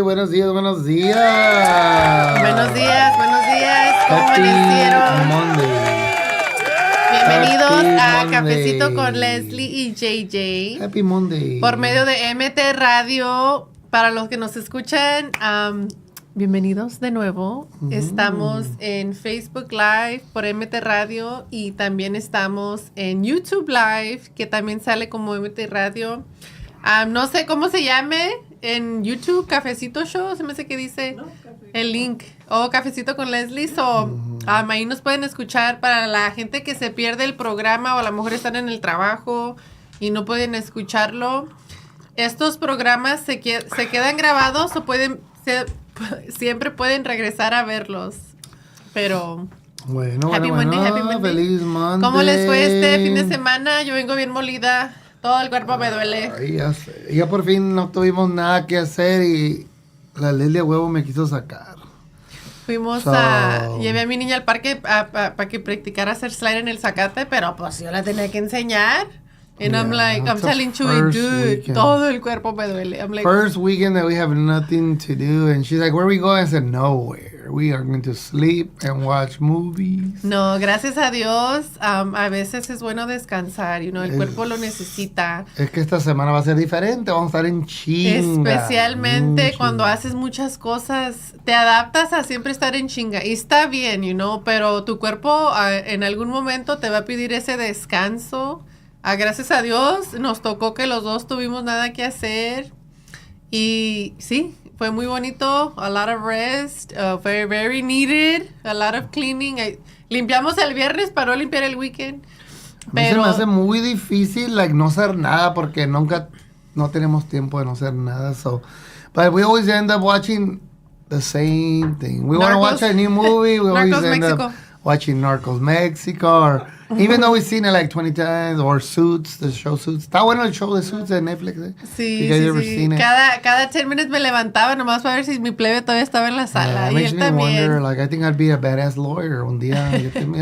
buenos días. Buenos días. ¿Cómo amanecieron? Monday. Bienvenidos Happy a Monday. Cafecito con Leslie y JJ. Happy Monday. Por medio de MT Radio. Para los que nos escuchan, bienvenidos de nuevo. Estamos en Facebook Live por MT Radio y también estamos en YouTube Live, que también sale como MT Radio. No sé cómo se llame en YouTube, Cafecito Show, se me hace que dice el link. Cafecito con Leslie. Ahí nos pueden escuchar para la gente que se pierde el programa o a lo mejor están en el trabajo y no pueden escucharlo. Estos programas se quedan grabados o siempre pueden regresar a verlos. Pero Happy Monday. Feliz Monday. ¿Cómo les fue este fin de semana? Yo vengo bien molida. Todo el cuerpo me duele. Ya por fin no tuvimos nada que hacer y la Leslie a huevo me quiso sacar. Llevé a mi niña al parque para que practicara hacer slide en el zacate, pero pues yo la tenía que enseñar. And I'm telling Chewy, dude, todo el cuerpo me duele. I'm like, first weekend that we have nothing to do, and she's like, where are we going? I said, nowhere. We are going to sleep and watch movies. No, gracias a Dios, a veces es bueno descansar, el cuerpo lo necesita. Es que esta semana va a ser diferente, vamos a estar en chinga. Especialmente cuando haces muchas cosas, te adaptas a siempre estar en chinga. Y está bien, pero tu cuerpo en algún momento te va a pedir ese descanso. Gracias a Dios nos tocó que los dos tuvimos nada que hacer y sí, fue muy bonito, a lot of rest, very, very needed, a lot of cleaning. Limpiamos el viernes para no limpiar el weekend. Pero se me hace muy difícil no hacer nada porque no tenemos tiempo de no hacer nada. But we always end up watching the same thing. We want to watch a new movie, we always end up watching Narcos Mexico, or even though we've seen it like 20 times, or Suits, the show Suits. Está bueno el show de Suits de Netflix, ¿eh? Sí, sí. Cada 10 minutes me levantaba nomás para ver si mi plebe todavía estaba en la sala. Y él también. Wonder, I think I'd be a badass lawyer un día.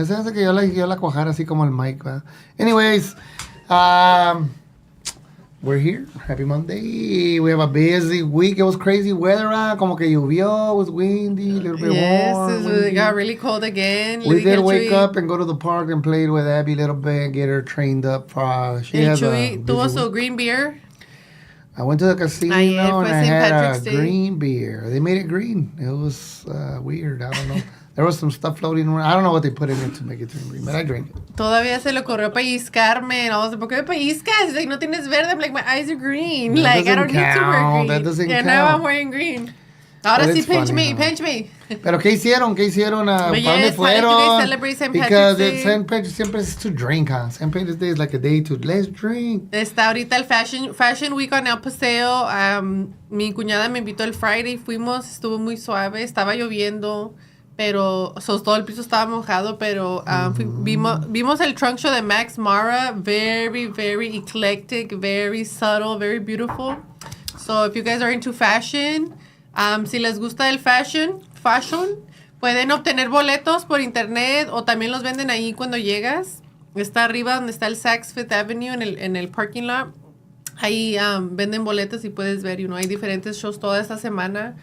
Se hace que yo la cuajara así como el Mike, ¿verdad? Anyways, we're here. Happy Monday. We have a busy week. It was crazy weather. Como que llovió. It was windy. A little bit warm. Yes, it got really cold again. We did wake up and go to the park and played with Abby a little bit. Get her trained up. She has tuvo su green beer. I went to the casino and I had a green beer. They made it green. It was weird. I don't know. There was some stuff floating around. I don't know what they put in it to make it turn green, but I drank it. Todavía se le ocurrió pellizcarme. No sé por qué me pellizcas. Like, no tienes verde. I'm like, my eyes are green. That I don't need to wear green. That doesn't count. Now I'm wearing green. Ahora sí, pinch me. ¿Pero qué hicieron? ¿Para dónde fueron? How do they celebrate St. Because Patrick's Day? St. Patrick's siempre es to drink, huh? St. Patrick's Day is like a day to let's drink. Está ahorita el Fashion Week on El Paseo. Mi cuñada me invitó el Friday. Fuimos, estuvo muy suave. Estaba lloviendo. Pero todo el piso estaba mojado, pero vimos el trunk show de Max Mara. Very, very eclectic, very subtle, very beautiful. So if you guys are into fashion, si les gusta el fashion, pueden obtener boletos por internet o también los venden ahí cuando llegas. Está arriba donde está el Saks Fifth Avenue en el parking lot. Ahí venden boletos y puedes ver, hay diferentes shows toda esta semana.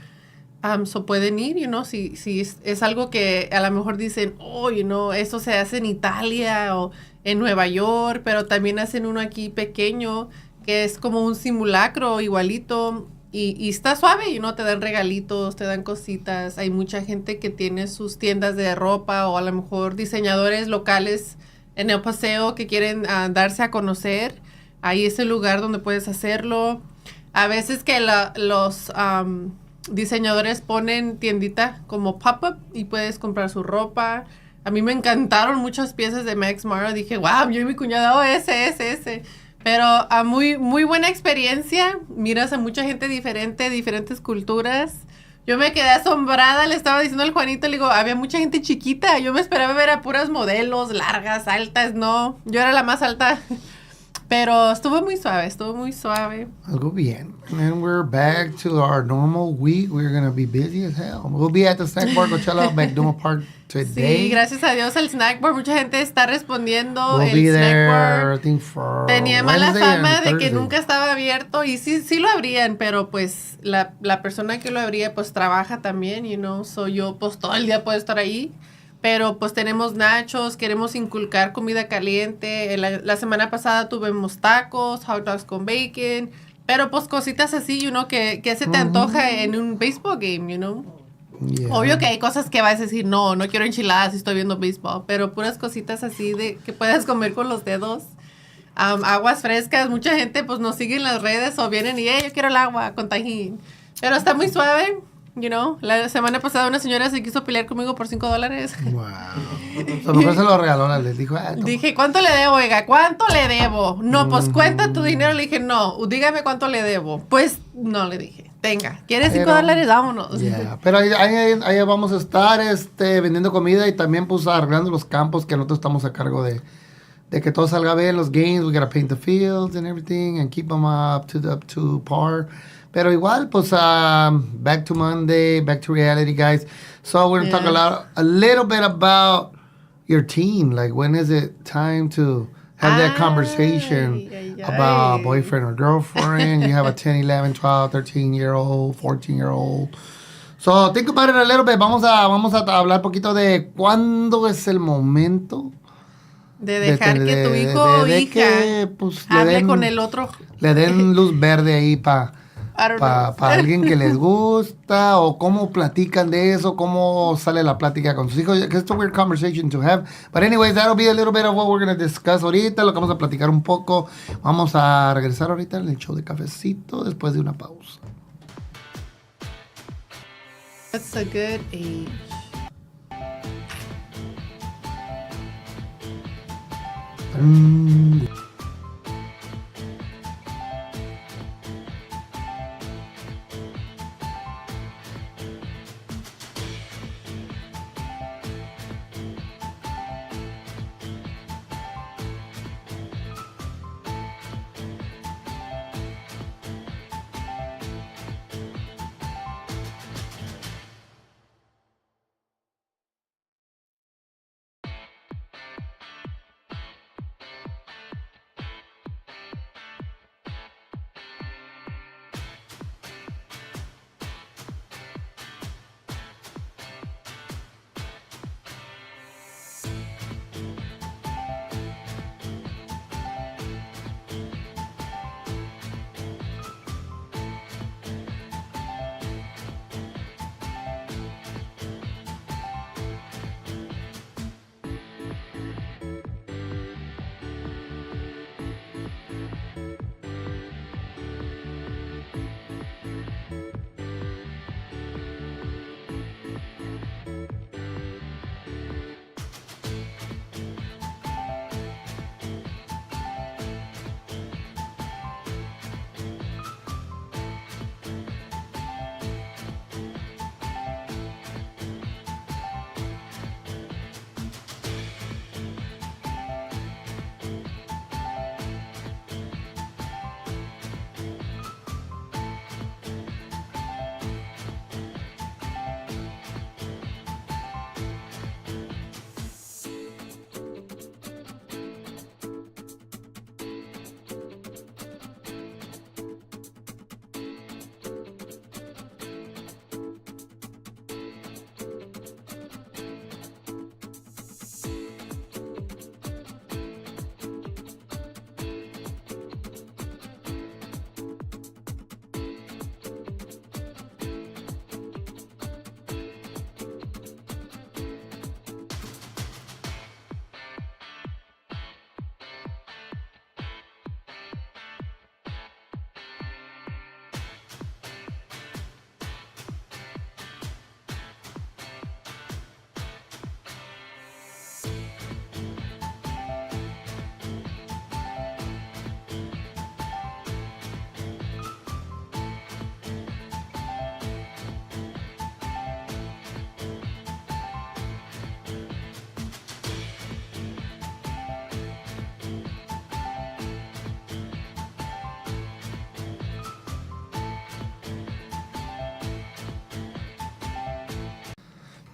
Pueden ir, si es algo que a lo mejor dicen, eso se hace en Italia o en Nueva York, pero también hacen uno aquí pequeño, que es como un simulacro igualito, y está suave, te dan regalitos, te dan cositas. Hay mucha gente que tiene sus tiendas de ropa o a lo mejor diseñadores locales en el paseo que quieren darse a conocer. Ahí es el lugar donde puedes hacerlo. A veces que los diseñadores ponen tiendita como pop-up y puedes comprar su ropa. A mí me encantaron muchas piezas de Max Mara. Dije, wow, yo y mi cuñada, ese. Pero muy, muy buena experiencia. Miras a mucha gente diferente, diferentes culturas. Yo me quedé asombrada, le estaba diciendo al Juanito, le digo, había mucha gente chiquita. Yo me esperaba ver a puras modelos, largas, altas, no. Yo era la más alta. Pero estuvo muy suave, estuvo muy suave. Algo bien. And we're back to our normal week. We're going to be busy as hell. We'll be at the Snack Bar Coachella, Backduma Park today. Sí, gracias a Dios el Snack Bar. Mucha gente está respondiendo. We'll el be Snack there, Bar I think, for tenía mala Wednesday fama and de que Thursday. nunca estaba abierto. Y sí lo abrían, pero pues la persona que lo abría pues trabaja también, you know. So yo pues todo el día puedo estar ahí. Pero pues tenemos nachos, queremos inculcar comida caliente. La semana pasada tuvimos tacos, hot dogs con bacon. Pero pues cositas así, you know, que se te antoja en un baseball game, you know. Yeah. Obvio que hay cosas que vas a decir, no quiero enchiladas si estoy viendo béisbol. Pero puras cositas así de que puedas comer con los dedos. Aguas frescas, mucha gente pues nos sigue en las redes o vienen y, yo quiero el agua con tajín. Pero está muy suave. You know, la semana pasada una señora se quiso pelear conmigo por $5. Wow. A lo mejor se lo regaló, les dijo, toma. Dije, ¿cuánto le debo, oiga? ¿Cuánto le debo? No, pues cuenta tu dinero. Le dije, no, dígame cuánto le debo. Pues no, le dije, tenga, ¿quieres $5? Vámonos. Yeah. Pero ahí vamos a estar vendiendo comida y también pues arreglando los campos que nosotros estamos a cargo de que todo salga bien, los games. We gotta paint the fields and everything and keep them up to par. Pero igual, pues, back to Monday, back to reality, guys. So we're going to talk a little bit about your teen. Like, when is it time to have that conversation about boyfriend or girlfriend? You have a 10, 11, 12, 13-year-old, 14-year-old. So think about it a little bit. Vamos a hablar un poquito de cuándo es el momento de dejar que tu hijo o hija que, pues, hable con el otro. Le den luz verde ahí para alguien que les gusta, o cómo platican de eso, cómo sale la plática con sus hijos. It's a weird conversation to have. But anyways, that'll be a little bit of what we're going to discuss ahorita, lo que vamos a platicar un poco. Vamos a regresar ahorita en el show de Cafecito después de una pausa. That's a good age.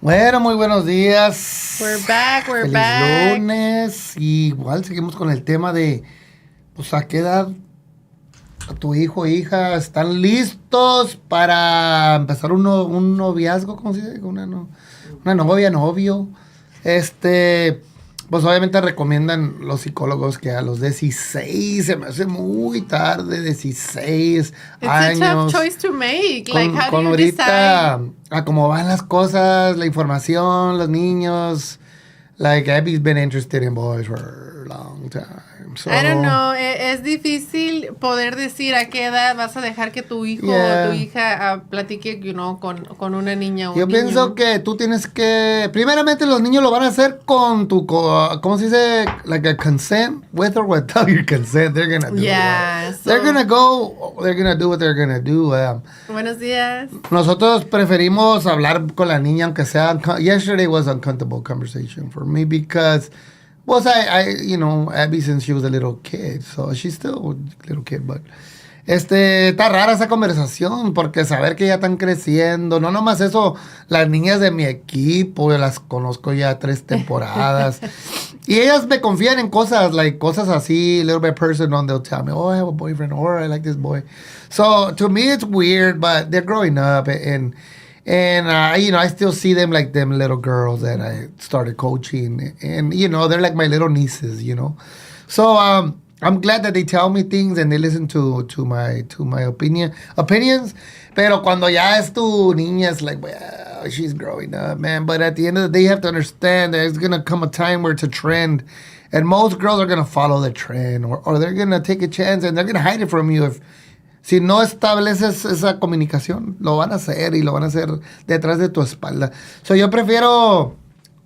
Bueno, muy buenos días. We're back, Feliz lunes. Y igual seguimos con el tema de, pues, ¿a qué edad tu hijo o hija están listos para empezar un noviazgo? ¿Cómo se dice? Una novia, novio. Pues obviamente recomiendan los psicólogos que a los 16, se me hace muy tarde, 16 años. It's a tough choice to make. Like, how do you ahorita, decide? a cómo van las cosas, la información, los niños. Like, Abby's been interested in boys for a long time. So, I don't know. Es difícil poder decir a qué edad vas a dejar que tu hijo o tu hija platique, con una niña o un Yo niño. pienso que tú tienes que... Primeramente, los niños lo van a hacer con tu... ¿Cómo se dice? Like a consent. With or without your consent. They're going to do it. They're going to go... They're going to do what they're going to do. Buenos días. Nosotros preferimos hablar con la niña, aunque sea... Yesterday was an uncomfortable conversation for me because... Well, Abby, since she was a little kid, so she's still a little kid, but... Está rara esa conversación, porque saber que ya están creciendo, no nomás eso, las niñas de mi equipo, yo las conozco ya 3 temporadas, y ellas me confían en cosas así, a little bit personal, they'll tell me, oh, I have a boyfriend, or I like this boy. So, to me, it's weird, but they're growing up, and I still see them like them little girls that I started coaching. And, they're like my little nieces, So, I'm glad that they tell me things and they listen to my opinions. Pero cuando ya es tu niña, it's like, well, she's growing up, man. But at the end of the day, you have to understand there's going to come a time where it's a trend. And most girls are going to follow the trend. Or they're going to take a chance and they're going to hide it from you si no estableces esa comunicación, lo van a hacer y lo van a hacer detrás de tu espalda. So, yo prefiero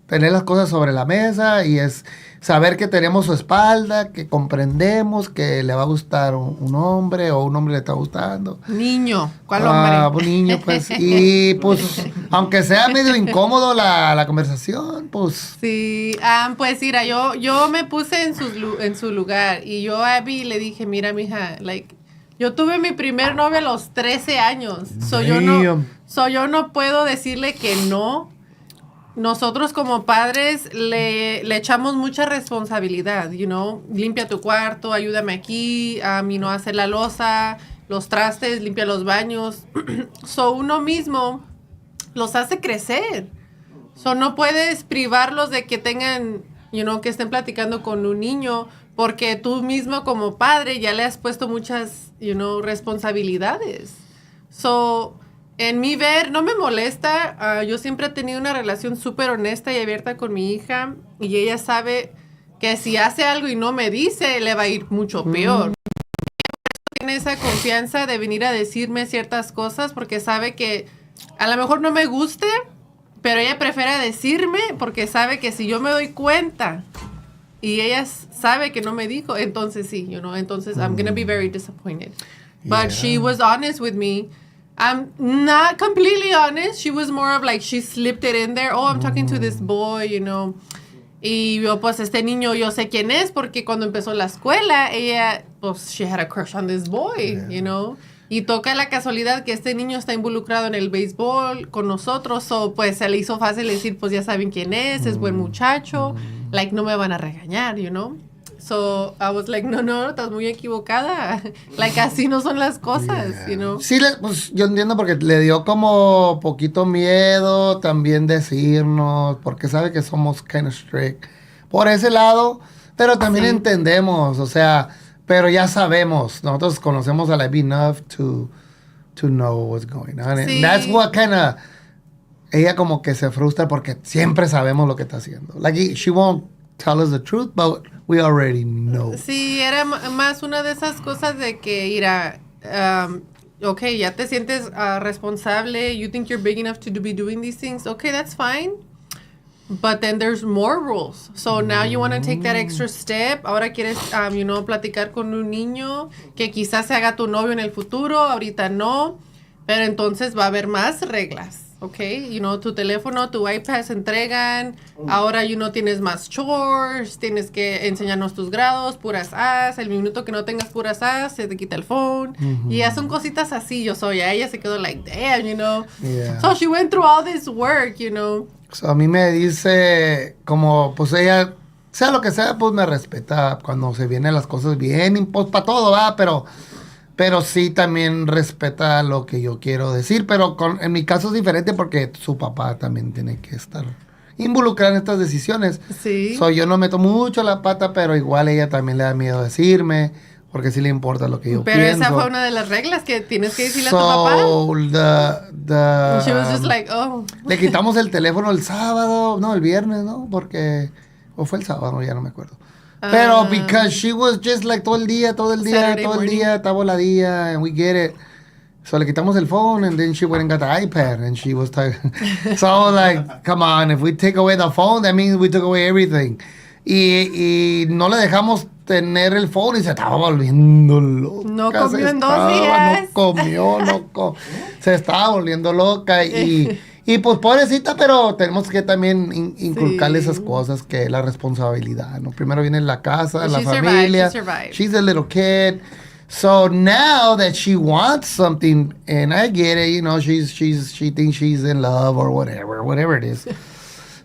tener las cosas sobre la mesa y es saber que tenemos su espalda, que comprendemos que le va a gustar un hombre o un hombre le está gustando. Niño, ¿cuál hombre? Un niño, pues. Y pues, aunque sea medio incómodo la conversación, pues. Sí, pues mira, yo me puse en su lugar y yo a Abby le dije, mira, mija, yo tuve mi primer novio a los 13 años. Yo no puedo decirle que no. Nosotros como padres le echamos mucha responsabilidad, Limpia tu cuarto, ayúdame aquí, hacer la loza, los trastes, limpia los baños. Uno mismo los hace crecer. No puedes privarlos de que tengan, que estén platicando con un niño, porque tú mismo como padre ya le has puesto muchas, responsabilidades. En mi ver, no me molesta. Yo siempre he tenido una relación súper honesta y abierta con mi hija. Y ella sabe que si hace algo y no me dice, le va a ir mucho peor. Tiene esa confianza de venir a decirme ciertas cosas porque sabe que a lo mejor no me guste, pero ella prefiere decirme porque sabe que si yo me doy cuenta y ella sabe que no me dijo, entonces sí, entonces I'm going to be very disappointed. But she was honest with me. I'm not completely honest. She was more of like, she slipped it in there. Oh, I'm talking to this boy, Y yo, pues, este niño, yo sé quién es porque cuando empezó la escuela, ella, pues, she had a crush on this boy, Y toca la casualidad que este niño está involucrado en el béisbol con nosotros, pues, se le hizo fácil decir, pues, ya saben quién es buen muchacho, no me van a regañar, So, I was like, no, estás muy equivocada. Así no son las cosas, Sí, pues yo entiendo porque le dio como poquito miedo también decirnos, porque sabe que somos kind of strict. Por ese lado, pero también entendemos, o sea, pero ya sabemos, nosotros conocemos a la enough to know what's going on. Sí. And that's what kind of, ella como que se frustra porque siempre sabemos lo que está haciendo. She won't tell us the truth, but we already know. Sí, era más una de esas cosas de que okay, ya te sientes responsable, you think you're big enough to be doing these things, okay, that's fine, but then there's more rules. So now you want to take that extra step. Ahora quieres, platicar con un niño que quizás se haga tu novio en el futuro, ahorita no, pero entonces va a haber más reglas. Okay, tu teléfono, tu iPad se entregan, ahora tienes más chores, tienes que enseñarnos tus grados, puras A's, el minuto que no tengas puras A's, se te quita el phone, y ya son cositas así, ella se quedó like, damn, Yeah. So she went through all this work, So, a mí me dice, como, pues ella, sea lo que sea, pues me respeta cuando se vienen las cosas bien, y pues para todo, va, pero sí también respeta lo que yo quiero decir, pero en mi caso es diferente porque su papá también tiene que estar involucrado en estas decisiones. Sí. So, yo no meto mucho la pata, pero igual ella también le da miedo decirme, porque sí le importa lo que yo pero pienso. Esa fue una de las reglas que tienes que decirle a tu papá. And she was just like, oh. Le quitamos el teléfono el sábado, no, el viernes, ¿no? Porque, o fue el sábado, ya no me acuerdo. Pero because she was just like todo el día, estaba voladía, and we get it. So le quitamos el phone, and then she went and got the iPad, and she was so I was like, come on, if we take away the phone, that means we took away everything. Y no le dejamos tener el phone y se estaba volviendo loca. No comió en 2 días. Se estaba volviendo loca y pues pobrecita, pero tenemos que también inculcarle esas cosas, que es la responsabilidad, ¿no? Primero viene la casa, la familia. She's a little kid. So now that she wants something, and I get it, you know, she thinks she's in love or whatever it is.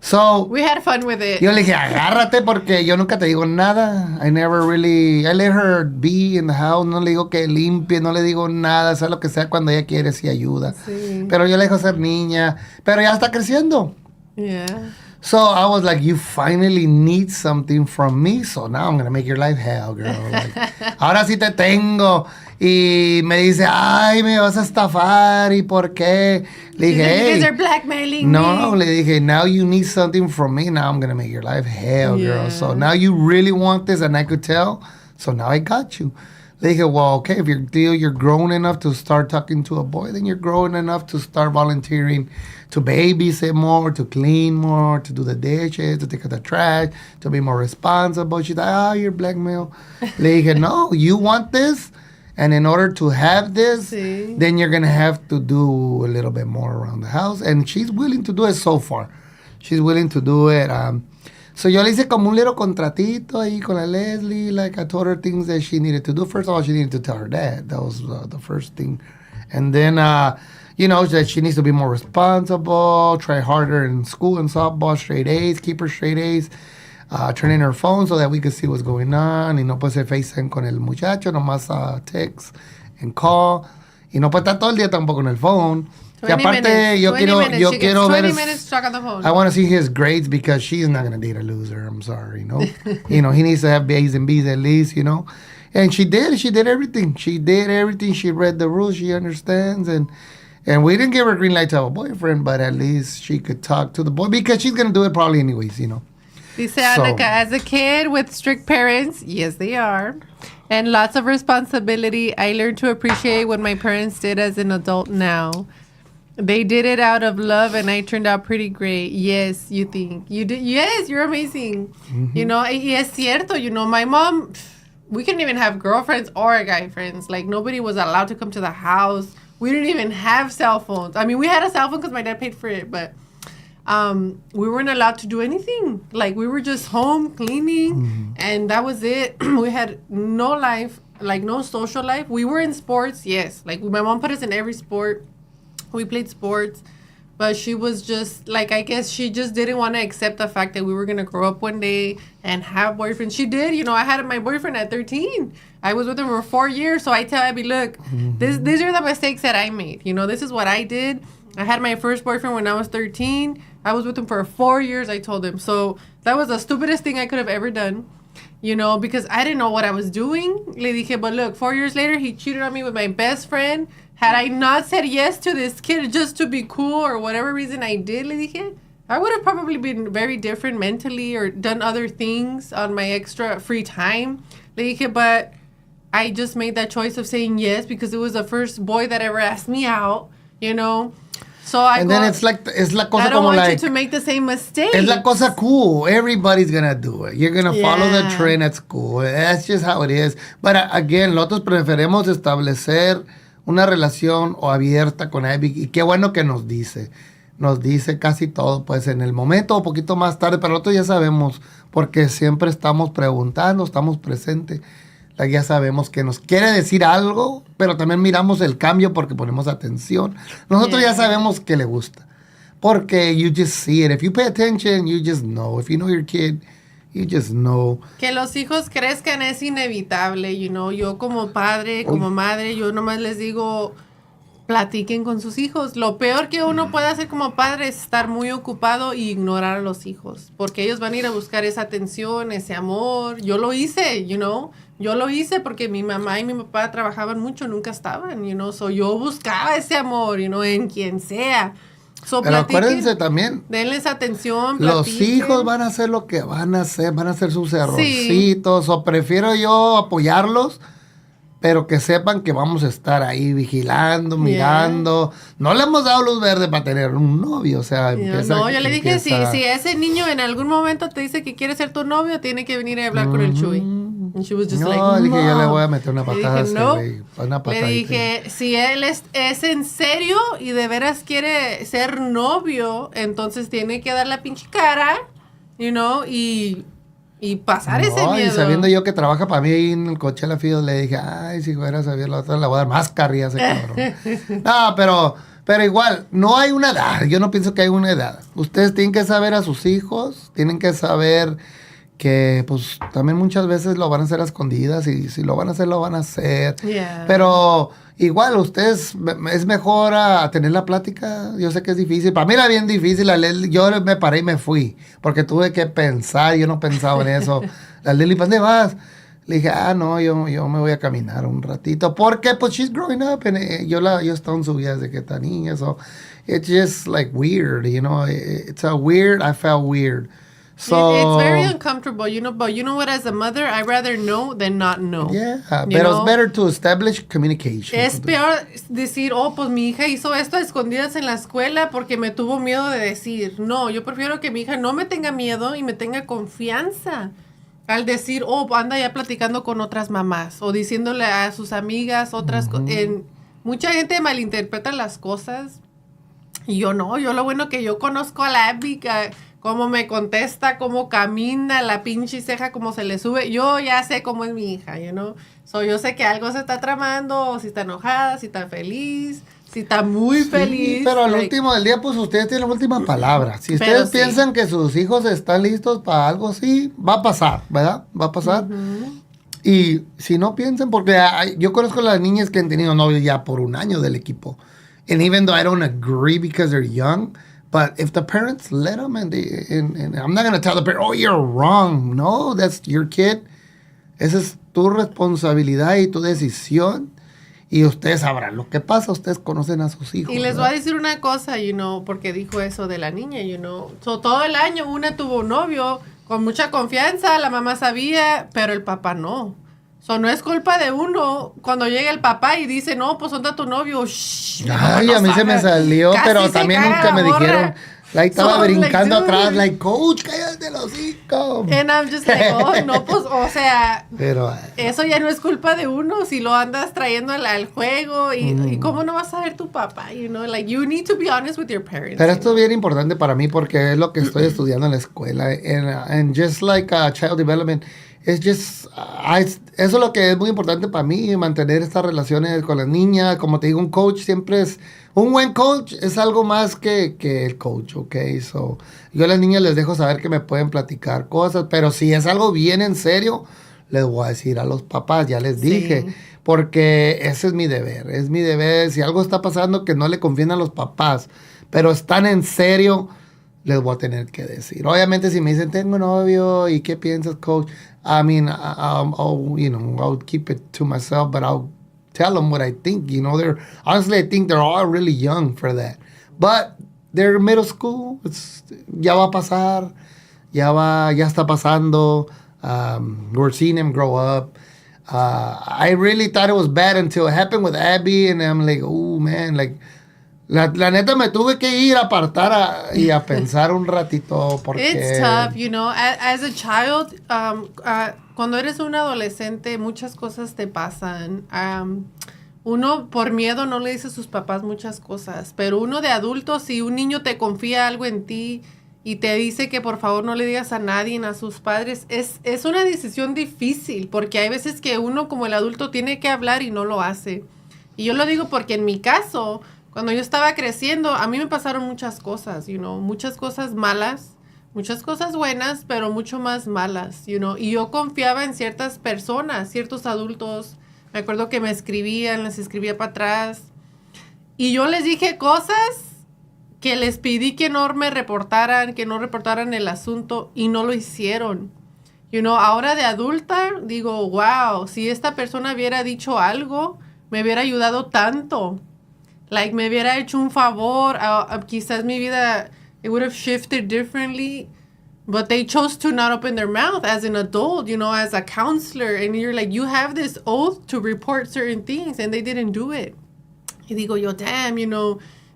So we had fun with it. Yo le dije, agárrate porque yo nunca te digo nada. I let her be in the house. No le digo que limpie, no le digo nada. Sea lo que sea, cuando ella quiere, sí ayuda. Sí. Pero yo le dejo ser niña. Pero ya está creciendo. Yeah. So I was like, you finally need something from me. So now I'm going to make your life hell, girl. Like, ahora sí te tengo. Y me dice, ay, me vas a estafar. ¿Y por qué? Le dije, hey. You guys are blackmailing me. No, le dije, now you need something from me. Now I'm going to make your life hell, girl. So now you really want this, and I could tell. So now I got you. Le dije, well, okay, if you're grown enough to start talking to a boy, then you're grown enough to start volunteering to babysit more, to clean more, to do the dishes, to take out the trash, to be more responsible. She's like, oh, you're blackmail. Le dije, no, you want this, and in order to have this, then you're going to have to do a little bit more around the house. And she's willing to do it so far. She's willing to do it. So yo le hice como un little contratito ahí con la Leslie. Like I told her things that she needed to do. First of all, she needed to tell her dad. That was the first thing. And then, you know, that she needs to be more responsible, try harder in school and softball, straight A's, keep her straight A's, turn in her phone so that we could see what's going on. Y no puede ser FaceTime con el muchacho, nomás text and call. Y no puede estar todo el día tampoco en el phone. Y aparte, yo quiero ver. 20 minutes stuck on the phone. I want to see his grades because she's not going to date a loser. I'm sorry, no. You know, he needs to have A's and B's at least, you know. And she did everything. She read the rules. She understands. And we didn't give her green light to have a boyfriend, but at least she could talk to the boy because she's going to do it probably anyways, you know. Dice Annika, as a kid with strict parents, yes, they are, and lots of responsibility, I learned to appreciate what my parents did as an adult now. They did it out of love, and I turned out pretty great. Yes, you think. You did. Yes, you're amazing. Mm-hmm. You know, y es cierto, you know, my mom, we couldn't even have girlfriends or guy friends. Like, nobody was allowed to come to the house. We didn't even have cell phones. I mean, we had a cell phone because my dad paid for it, but we weren't allowed to do anything. Like, we were just home cleaning, and that was it. We had no life, like, no social life. We were in sports, yes. Like, my mom put us in every sport. We played sports, but she was just, like, I guess she just didn't want to accept the fact that we were going to grow up one day and have boyfriends. She did. You know, I had my boyfriend at 13. I was with him for 4 years, so I tell Abby, look, these are the mistakes that I made. You know, this is what I did. I had my first boyfriend when I was 13. I was with him for 4 years, I told him. So that was the stupidest thing I could have ever done, you know, because I didn't know what I was doing. Le dije, but look, 4 years later, he cheated on me with my best friend. Had I not said yes to this kid just to be cool or whatever reason I did, le dije, I would have probably been very different mentally or done other things on my extra free time. Le dije, but I just made that choice of saying yes because it was the first boy that ever asked me out, you know. So then it's la cosa I don't como want like, you to make the same mistake. Es la cosa cool. Everybody's gonna do it. You're gonna follow the trend at school. That's just how it is. But again, nosotros preferimos establecer una relación o abierta con Abby. Y qué bueno que nos dice casi todo, pues en el momento o poquito más tarde, pero nosotros ya sabemos, porque siempre estamos preguntando, estamos presentes. Ya sabemos que nos quiere decir algo, pero también miramos el cambio porque ponemos atención. Nosotros ya sabemos que le gusta. Porque you just see it. If you pay attention, you just know. If you know your kid, you just know. Que los hijos crezcan es inevitable, Yo como padre, como madre, yo nomás les digo, platiquen con sus hijos. Lo peor que uno puede hacer como padre es estar muy ocupado y ignorar a los hijos. Porque ellos van a ir a buscar esa atención, ese amor. Yo lo hice, Yo lo hice porque mi mamá y mi papá trabajaban mucho, nunca estaban, So yo buscaba ese amor, en quien sea. So, pero acuérdense también. Denles atención, platiquen. Los hijos van a hacer lo que van a hacer sus errorcitos. Sí. O prefiero yo apoyarlos, pero que sepan que vamos a estar ahí vigilando, mirando. No le hemos dado luz verde para tener un novio, o sea, yo le dije, si ese niño en algún momento te dice que quiere ser tu novio, tiene que venir a hablar con el Chuy. And she was just dije, yo le voy a meter una patada a este güey. Le dije, si él es en serio y de veras quiere ser novio, entonces tiene que dar la pinche cara, y pasar ese miedo. Y sabiendo yo que trabaja para mí ahí en el Coachella Field, le dije, ay, si fuera a saber la otra, le voy a dar más carrilla a ese cabrón. No, pero igual, no hay una edad. Yo no pienso que hay una edad. Ustedes tienen que saber a sus hijos, tienen que saber que pues también muchas veces lo van a hacer a escondidas y si lo van a hacer, lo van a hacer. Yeah. Pero igual ustedes, es mejor a tener la plática. Yo sé que es difícil. Para mí era bien difícil. Yo me paré y me fui porque tuve que pensar. Yo no pensaba en eso. La Lili, ¿para dónde vas? Le dije, no, yo me voy a caminar un ratito. Porque pues she's growing up. And, yo estaba en su vida desde que está niña. So it's just like weird, It's I felt weird. So, it's very uncomfortable, but you know what, as a mother, I'd rather know than not know. Yeah, pero it's better to establish communication. Es peor decir, pues mi hija hizo esto a escondidas en la escuela porque me tuvo miedo de decir. No, yo prefiero que mi hija no me tenga miedo y me tenga confianza al decir, anda ya platicando con otras mamás o diciéndole a sus amigas otras cosas. Mucha gente malinterpreta las cosas y yo no. Yo lo bueno que yo conozco a la Abby, cómo me contesta, cómo camina, la pinche ceja, cómo se le sube. Yo ya sé cómo es mi hija, yo sé que algo se está tramando, o si está enojada, si está feliz, si está muy feliz. Pero al último del día, pues ustedes tienen la última palabra. Si ustedes piensan que sus hijos están listos para algo así, va a pasar, ¿verdad? Va a pasar. Y si no piensan, porque yo conozco a las niñas que han tenido novios ya por un año del equipo. And even though I don't agree because they're young, but if the parents let them, and I'm not going to tell the parent, you're wrong. No, that's your kid. Esa es tu responsabilidad y tu decisión. Y ustedes sabrán lo que pasa. Ustedes conocen a sus hijos. Y les voy a decir una cosa, porque dijo eso de la niña, So, todo el año una tuvo un novio con mucha confianza. La mamá sabía, pero el papá no. So, no es culpa de uno cuando llega el papá y dice, no, pues ¿dónde está tu novio? Shh, ay, a mí se me salió, pero también nunca me dijeron. Estaba brincando atrás, coach, cállate los hocico. And I'm just like, no, pues, o sea, pero, eso ya no es culpa de uno si lo andas trayendo al juego y cómo no vas a ver tu papá, you need to be honest with your parents. Pero esto es bien importante para mí porque es lo que estoy estudiando en la escuela, and just like child development, it's just, eso es lo que es muy importante para mí, mantener estas relaciones con las niñas. Como te digo, un coach siempre es, un buen coach es algo más que el coach, ¿ok? So, yo a las niñas les dejo saber que me pueden platicar cosas, pero si es algo bien en serio, les voy a decir a los papás, ya les dije, porque ese es mi deber, si algo está pasando que no le conviene a los papás, pero están en serio, les voy a tener que decir. Obviamente si me dicen, tengo novio, ¿y qué piensas, coach? I mean, I'll keep it to myself, but I'll tell them what I think. Honestly, I think they're all really young for that. But they're middle school. Ya va a pasar. Ya está pasando. We're seeing them grow up. I really thought it was bad until it happened with Abby, and I'm like, oh man, La neta me tuve que ir a apartar y a pensar un ratito porque... It's tough, as a child, cuando eres un adolescente, muchas cosas te pasan. Uno por miedo no le dice a sus papás muchas cosas, pero uno de adulto, si un niño te confía algo en ti y te dice que por favor no le digas a nadie, a sus padres, es una decisión difícil, porque hay veces que uno como el adulto tiene que hablar y no lo hace. Y yo lo digo porque en mi caso... cuando yo estaba creciendo, a mí me pasaron muchas cosas, muchas cosas malas, muchas cosas buenas, pero mucho más malas, y yo confiaba en ciertas personas, ciertos adultos. Me acuerdo que les escribía para atrás, y yo les dije cosas que les pedí que no me reportaran, que no reportaran el asunto, y no lo hicieron. Ahora de adulta, digo, wow, si esta persona hubiera dicho algo, me hubiera ayudado tanto. Like, me hubiera hecho un favor, quizás mi vida, it would have shifted differently, but they chose to not open their mouth as an adult, as a counselor, and you're like, you have this oath to report certain things, and they didn't do it. Y digo yo, damn,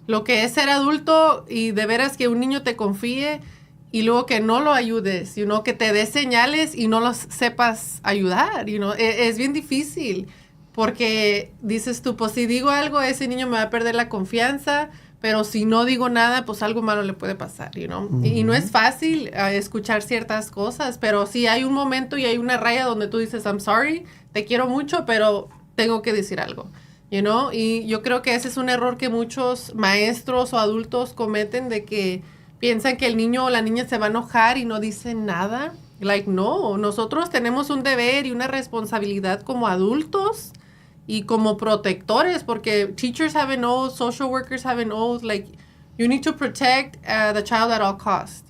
lo que es ser adulto y de veras que un niño te confíe y luego que no lo ayudes, que te des señales y no los sepas ayudar, es bien difícil. Porque dices tú, pues si digo algo, ese niño me va a perder la confianza, pero si no digo nada, pues algo malo le puede pasar, Uh-huh. Y no es fácil escuchar ciertas cosas, pero sí hay un momento y hay una raya donde tú dices, I'm sorry, te quiero mucho, pero tengo que decir algo, Y yo creo que ese es un error que muchos maestros o adultos cometen, de que piensan que el niño o la niña se va a enojar y no dicen nada. Like, no, nosotros tenemos un deber y una responsabilidad como adultos y como protectores, porque teachers have an oath, social workers have an oath, like, you need to protect the child at all costs,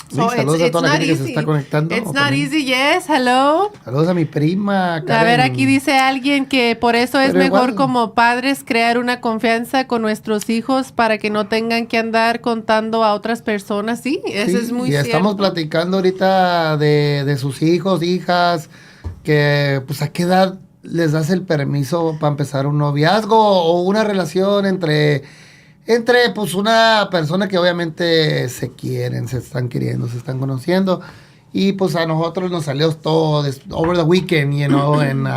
So saludos a toda la gente que se está conectando. It's not easy, yes, hello. Saludos a mi prima, Karen. A ver, aquí dice alguien que por eso es mejor como padres crear una confianza con nuestros hijos para que no tengan que andar contando a otras personas. Sí, eso es muy cierto. Y estamos platicando ahorita de sus hijos, hijas, que pues a qué edad les das el permiso para empezar un noviazgo o una relación entre pues una persona que obviamente se quieren, se están queriendo, se están conociendo, y pues a nosotros nos salió todo over the weekend, and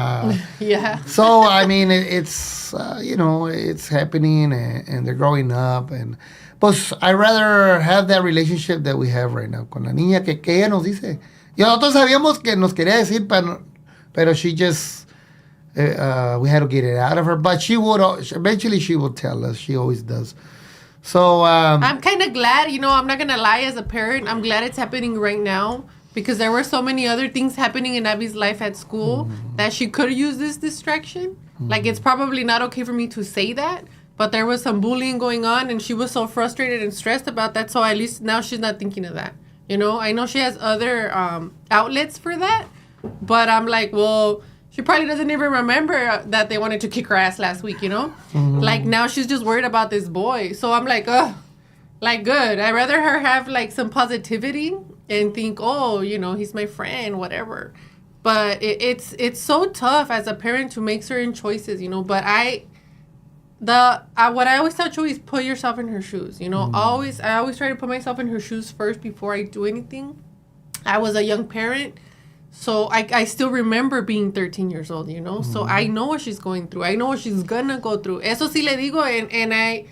yeah. So I mean it's it's happening, and they're growing up, and pues I rather have that relationship that we have right now con la niña que ella nos dice. Y nosotros sabíamos que nos quería decir, pero she just we had to get it out of her, but eventually she would tell us. She always does. So I'm kind of glad, I'm not gonna lie, as a parent, I'm glad it's happening right now, because there were so many other things happening in Abby's life at school that she could use this distraction. Like, it's probably not okay for me to say that, but there was some bullying going on, and she was so frustrated and stressed about that, so at least now she's not thinking of that. I know she has other outlets for that, but I'm like, well, she probably doesn't even remember that they wanted to kick her ass last week, Like, now she's just worried about this boy. So I'm like, ugh, like, good. I'd rather her have, like, some positivity and think, oh, he's my friend, whatever. But it's so tough as a parent to make certain choices, But what I always tell Chewy is put yourself in her shoes, I always try to put myself in her shoes first before I do anything. I was a young parent. So I still remember being 13 years old, So I know what she's going through. I know what she's gonna go through. Eso sí le digo, and I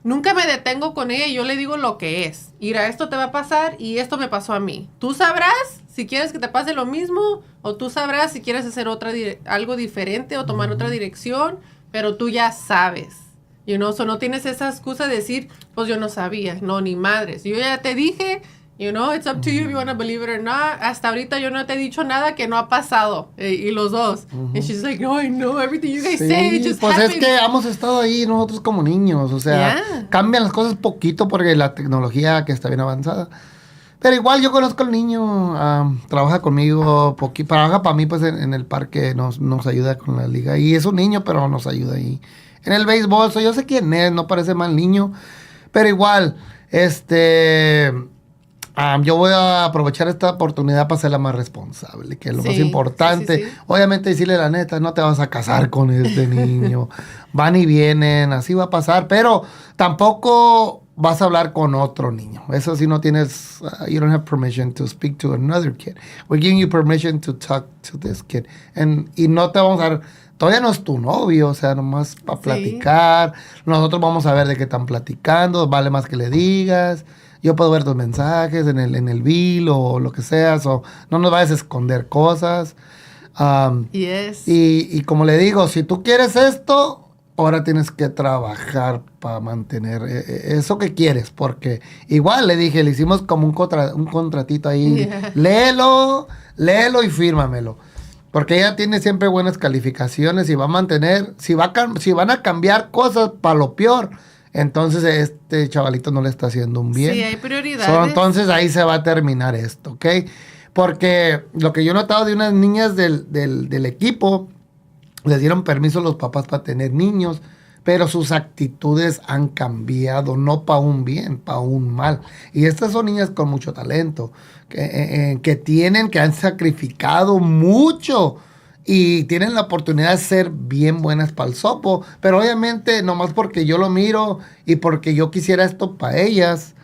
nunca me detengo con ella. Yo le digo lo que es. Mira, esto te va a pasar y esto me pasó a mí. Tú sabrás si quieres que te pase lo mismo, o tú sabrás si quieres hacer algo diferente o tomar otra dirección, pero tú ya sabes. So no tienes esa excusa de decir, pues yo no sabía. No, ni madres. Yo ya te dije. It's up to you if you want to believe it or not. Hasta ahorita yo no te he dicho nada que no ha pasado. Y los dos. And she's like, no, I know everything you guys say. It just pues happens. Es que hemos estado ahí nosotros como niños. O sea, cambian las cosas poquito porque la tecnología que está bien avanzada. Pero igual yo conozco al niño. Trabaja conmigo. Trabaja para mí pues en el parque. Nos ayuda con la liga. Y es un niño, pero nos ayuda ahí. En el béisbol. Yo sé quién es. No parece mal niño. Pero igual, yo voy a aprovechar esta oportunidad para serla más responsable, que es lo más importante. Sí. Obviamente decirle la neta, no te vas a casar con este niño. Van y vienen, así va a pasar, pero tampoco vas a hablar con otro niño. Eso sí no tienes, you don't have permission to speak to another kid. We're giving you permission to talk to this kid. Y no te vamos a dar, todavía no es tu novio, o sea, nomás para platicar. Nosotros vamos a ver de qué están platicando, vale más que le digas. Yo puedo ver tus mensajes en el bill o lo que sea. No nos vayas a esconder cosas. Yes. Y como le digo, si tú quieres esto, ahora tienes que trabajar para mantener eso que quieres, porque igual le dije, le hicimos como un contratito ahí, léelo y fírmamelo, porque ella tiene siempre buenas calificaciones y va a mantener, si van a cambiar cosas para lo peor, entonces este chavalito no le está haciendo un bien. Sí, hay prioridades. Entonces ahí se va a terminar esto, ¿ok? Porque lo que yo he notado de unas niñas del equipo, les dieron permiso a los papás para tener niños, pero sus actitudes han cambiado, no para un bien, para un mal. Y estas son niñas con mucho talento, que han sacrificado mucho y tienen la oportunidad de ser bien buenas para el sopo, pero obviamente nomás porque yo lo miro y porque yo quisiera esto para ellas,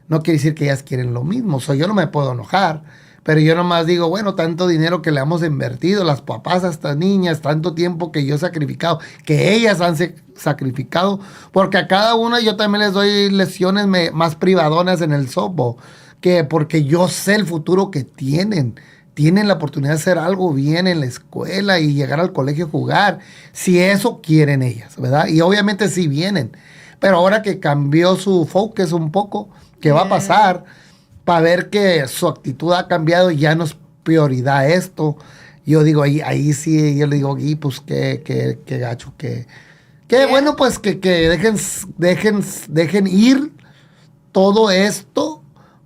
no quiere decir que ellas quieren lo mismo. Yo no me puedo enojar, pero yo nomás digo, bueno, tanto dinero que le hemos invertido, las papás a estas niñas, tanto tiempo que yo he sacrificado, que ellas han sacrificado, porque a cada una yo también les doy lecciones más privadonas en el softball, porque yo sé el futuro que tienen. Tienen la oportunidad de hacer algo bien en la escuela y llegar al colegio a jugar, si eso quieren ellas, ¿verdad? Y obviamente sí vienen, pero ahora que cambió su focus un poco, ¿qué va a pasar? Para ver que su actitud ha cambiado y ya no es prioridad esto. Yo digo, ahí sí, yo le digo, y pues qué gacho, bueno, pues que dejen ir todo esto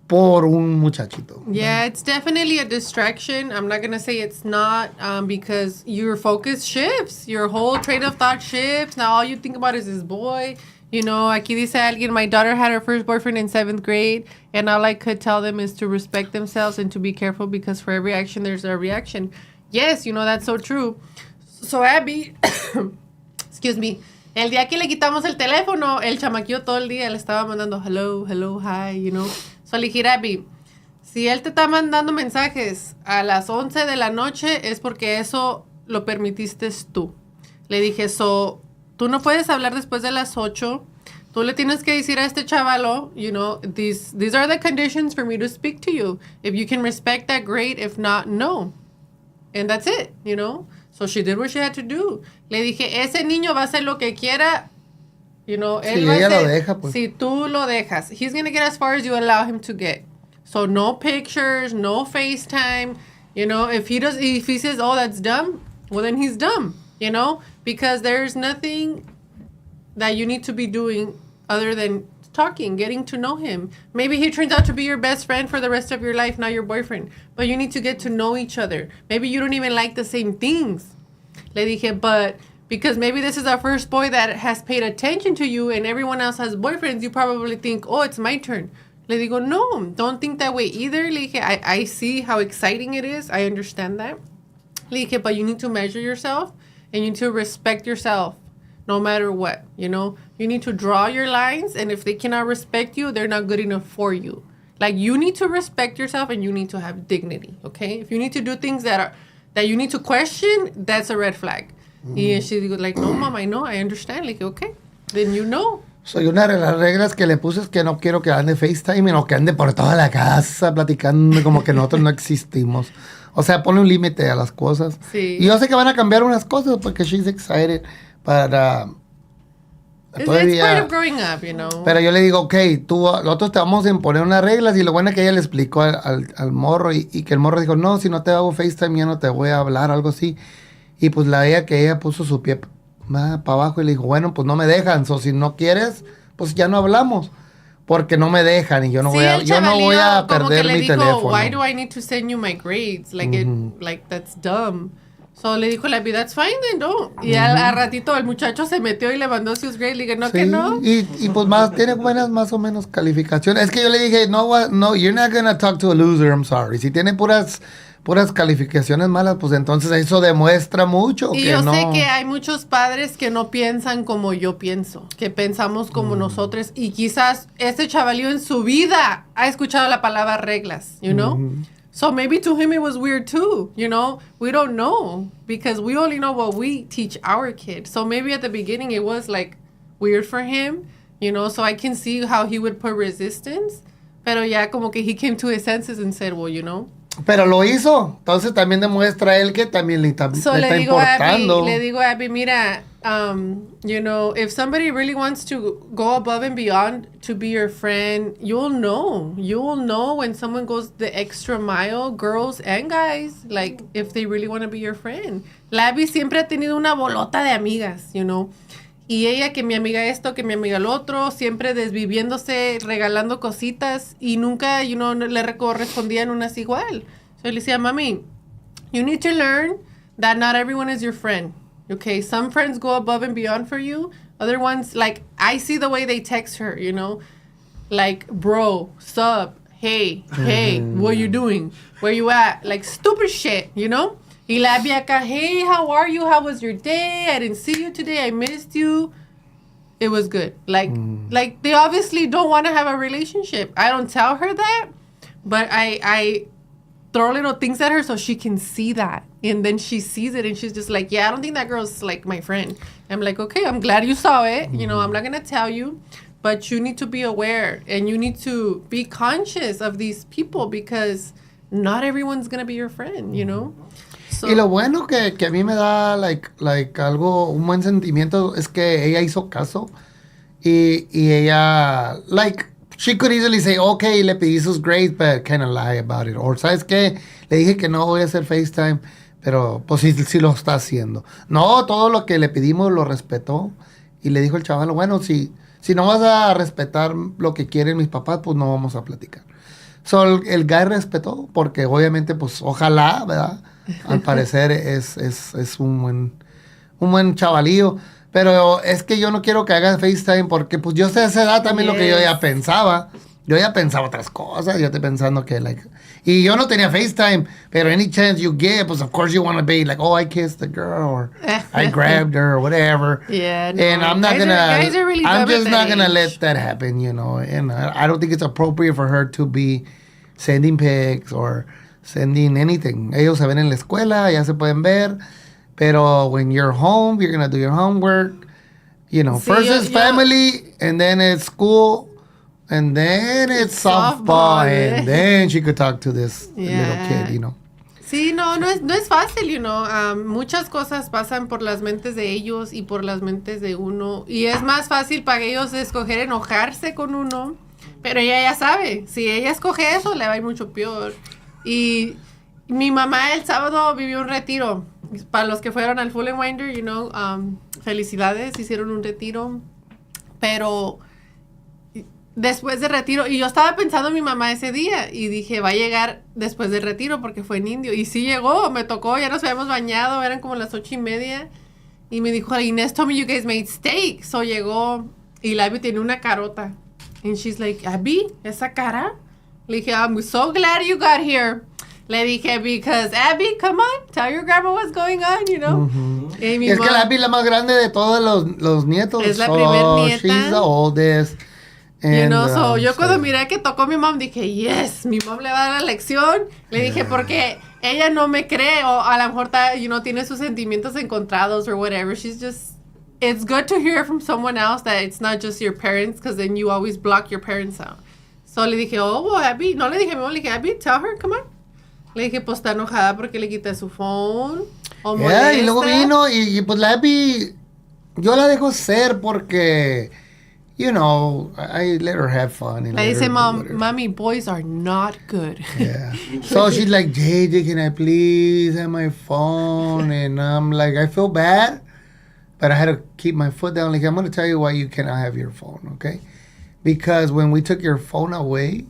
por un muchachito. Yeah, it's definitely a distraction. I'm not going to say it's not, because your focus shifts. Your whole train of thought shifts. Now all you think about is this boy. You know, aquí dice alguien, my daughter had her first boyfriend in 7th grade, and all I could tell them is to respect themselves and to be careful because for every action, there's a reaction. Yes, you know, that's so true. So Abby, excuse me, el día que le quitamos el teléfono, el chamaquillo todo el día le estaba mandando hello, hi, you know. So le dije, Abby, si él te está mandando mensajes a las 11 de la noche, es porque eso lo permitiste tú. Le dije, tú no puedes hablar después de las 8. Tú le tienes que decir a este chavalo, you know, these are the conditions for me to speak to you. If you can respect that, great. If not, no. And that's it, you know. So she did what she had to do. Le dije, ese niño va a hacer lo que quiera. You know, él va a hacer, lo deja, pues. Si tú lo dejas. He's going to get as far as you allow him to get. So no pictures, no FaceTime. You know, if he says, oh, that's dumb, well, then he's dumb, you know. Because there's nothing that you need to be doing other than talking, getting to know him. Maybe he turns out to be your best friend for the rest of your life, not your boyfriend. But you need to get to know each other. Maybe you don't even like the same things. Le dije, but because maybe this is our first boy that has paid attention to you and everyone else has boyfriends, you probably think, oh, it's my turn. Le digo, no, don't think that way either. Le dije, I see how exciting it is. I understand that. Le dije, but you need to measure yourself. And you need to respect yourself no matter what, you know. You need to draw your lines, and if they cannot respect you, they're not good enough for you. Like, you need to respect yourself, and you need to have dignity, okay? If you need to do things that you need to question, that's a red flag. Y she goes like, no, Mom, I know, I understand. Like, okay, then you know. Soy una de las reglas que le puse es que no quiero que ande FaceTime o que ande por toda la casa platicando como que nosotros no existimos. O sea, pone un límite a las cosas. Sí. Y yo sé que van a cambiar unas cosas porque she's excited para... It's part of growing up, you know. Pero yo le digo, ok, nosotros te vamos a imponer unas reglas. Y lo bueno es que ella le explicó al morro y que el morro dijo, no, si no te hago FaceTime ya no te voy a hablar, algo así. Y pues ella puso su pie para abajo y le dijo, bueno, pues no me dejan. Si no quieres, pues ya no hablamos. Porque no me dejan y yo no voy a perder mi teléfono. Why do I need to send you my grades? Like, that's dumb. So le dijo la vida, that's fine, then don't. Y al ratito el muchacho se metió y le mandó sus grades. Le dije, no, sí, que no. Y pues tiene buenas más o menos calificaciones. Es que yo le dije, no, you're not gonna talk to a loser, I'm sorry. Si tiene puras calificaciones malas, pues entonces eso demuestra mucho. Y yo sé que hay muchos padres que no piensan como yo pienso, que pensamos como nosotros, y quizás este chavalío en su vida ha escuchado la palabra reglas, you know? So maybe to him it was weird too, you know? We don't know, because we only know what we teach our kids. So maybe at the beginning it was like weird for him, you know? So I can see how he would put resistance, pero ya como que he came to his senses and said, well, you know, Pero lo hizo. Entonces también demuestra él que también le está importando. Le digo a Abby, mira, you know, if somebody really wants to go above and beyond to be your friend, you'll know. You'll know when someone goes the extra mile, girls and guys, like, if they really want to be your friend. La Abby siempre ha tenido una bolota de amigas, you know. Y ella, que mi amiga esto, que mi amiga lo otro, siempre desviviéndose, regalando cositas, y nunca, you know, le correspondían unas igual. So le decía, mami, you need to learn that not everyone is your friend. Okay, some friends go above and beyond for you. Other ones, like, I see the way they text her, you know, like, bro, sup, hey, what you doing? Where you at? Like, stupid shit, you know? Y la Abby acá, hey, how are you? How was your day? I didn't see you today. I missed you. It was good. Like they obviously don't want to have a relationship. I don't tell her that, but I throw little things at her so she can see that. And then she sees it and she's just like, yeah, I don't think that girl's like my friend. I'm like, okay, I'm glad you saw it. You know, I'm not going to tell you, but you need to be aware and you need to be conscious of these people because not everyone's going to be your friend, you know? So, y lo bueno que a mí me da like algo, un buen sentimiento es que ella hizo caso y ella, like, she could easily say, okay, le pedí sus grades, but kind of lie about it. Or, ¿sabes qué? Le dije que no voy a hacer FaceTime, pero pues sí lo está haciendo. No, todo lo que le pedimos lo respetó y le dijo el chaval, bueno, si no vas a respetar lo que quieren mis papás, pues no vamos a platicar. So, el guy respetó porque obviamente, pues, ojalá, ¿verdad? Al parecer es un buen chavalillo. Pero es que yo no quiero que haga FaceTime porque pues yo sé a esa edad también lo que yo ya pensaba. Yo ya pensaba otras cosas. Yo estoy pensando que like... Y yo no tenía FaceTime. Pero any chance you get, pues of course you want to be like, oh, I kissed the girl. Or I grabbed her or whatever. Yeah, no. And I'm not going to... Really I'm just not going to age. let that happen, you know. And I don't think it's appropriate for her to be sending pics or sending anything. Ellos se ven en la escuela, ya se pueden ver. Pero when you're home, you're going to do your homework. You know, first it's family, and then it's school, and then it's softball, and then she could talk to this little kid, you know. Sí, no es fácil, you know. Muchas cosas pasan por las mentes de ellos y por las mentes de uno. Y es más fácil para ellos escoger enojarse con uno. Pero ella ya sabe, si ella escoge eso, le va a ir mucho peor. Y mi mamá el sábado vivió un retiro. Para los que fueron al Full and Winder, you know, felicidades, hicieron un retiro. Pero después de retiro, y yo estaba pensando en mi mamá ese día, y dije, va a llegar después del retiro porque fue en Indio. Y sí llegó, me tocó, ya nos habíamos bañado, eran como las 8:30. Y me dijo, Inés told me you guys made steak. So llegó, y la Abby tiene una carota. And she's like, Abby, ¿esa cara? Le dije, I'm so glad you got here. Le dije, because Abby, come on, tell your grandma what's going on, you know. Mm-hmm. Es que la Abby es la más grande de todos los nietos. Es la primer nieta. She's the oldest. And, you know, so yo cuando miré que tocó mi mom, dije, yes, mi mom le va a dar la lección. Le dije, porque ella no me cree, o a lo mejor, you know, tiene sus sentimientos encontrados or whatever. She's just, it's good to hear from someone else that it's not just your parents, because then you always block your parents out. So le dije, oh, well, Abby, no le dije a mi mom, le dije, Abby, tell her, come on. Le dije, pues está enojada porque le quité su phone. O molesta. Y luego vino y pues la Abby, yo la dejo ser porque, you know, I let her have fun. Le dice, Mommy, boys are not good. Yeah. So she's like, JJ, can I please have my phone? And I'm like, I feel bad, but I had to keep my foot down. Like, I'm going to tell you why you cannot have your phone, okay? Because when we took your phone away,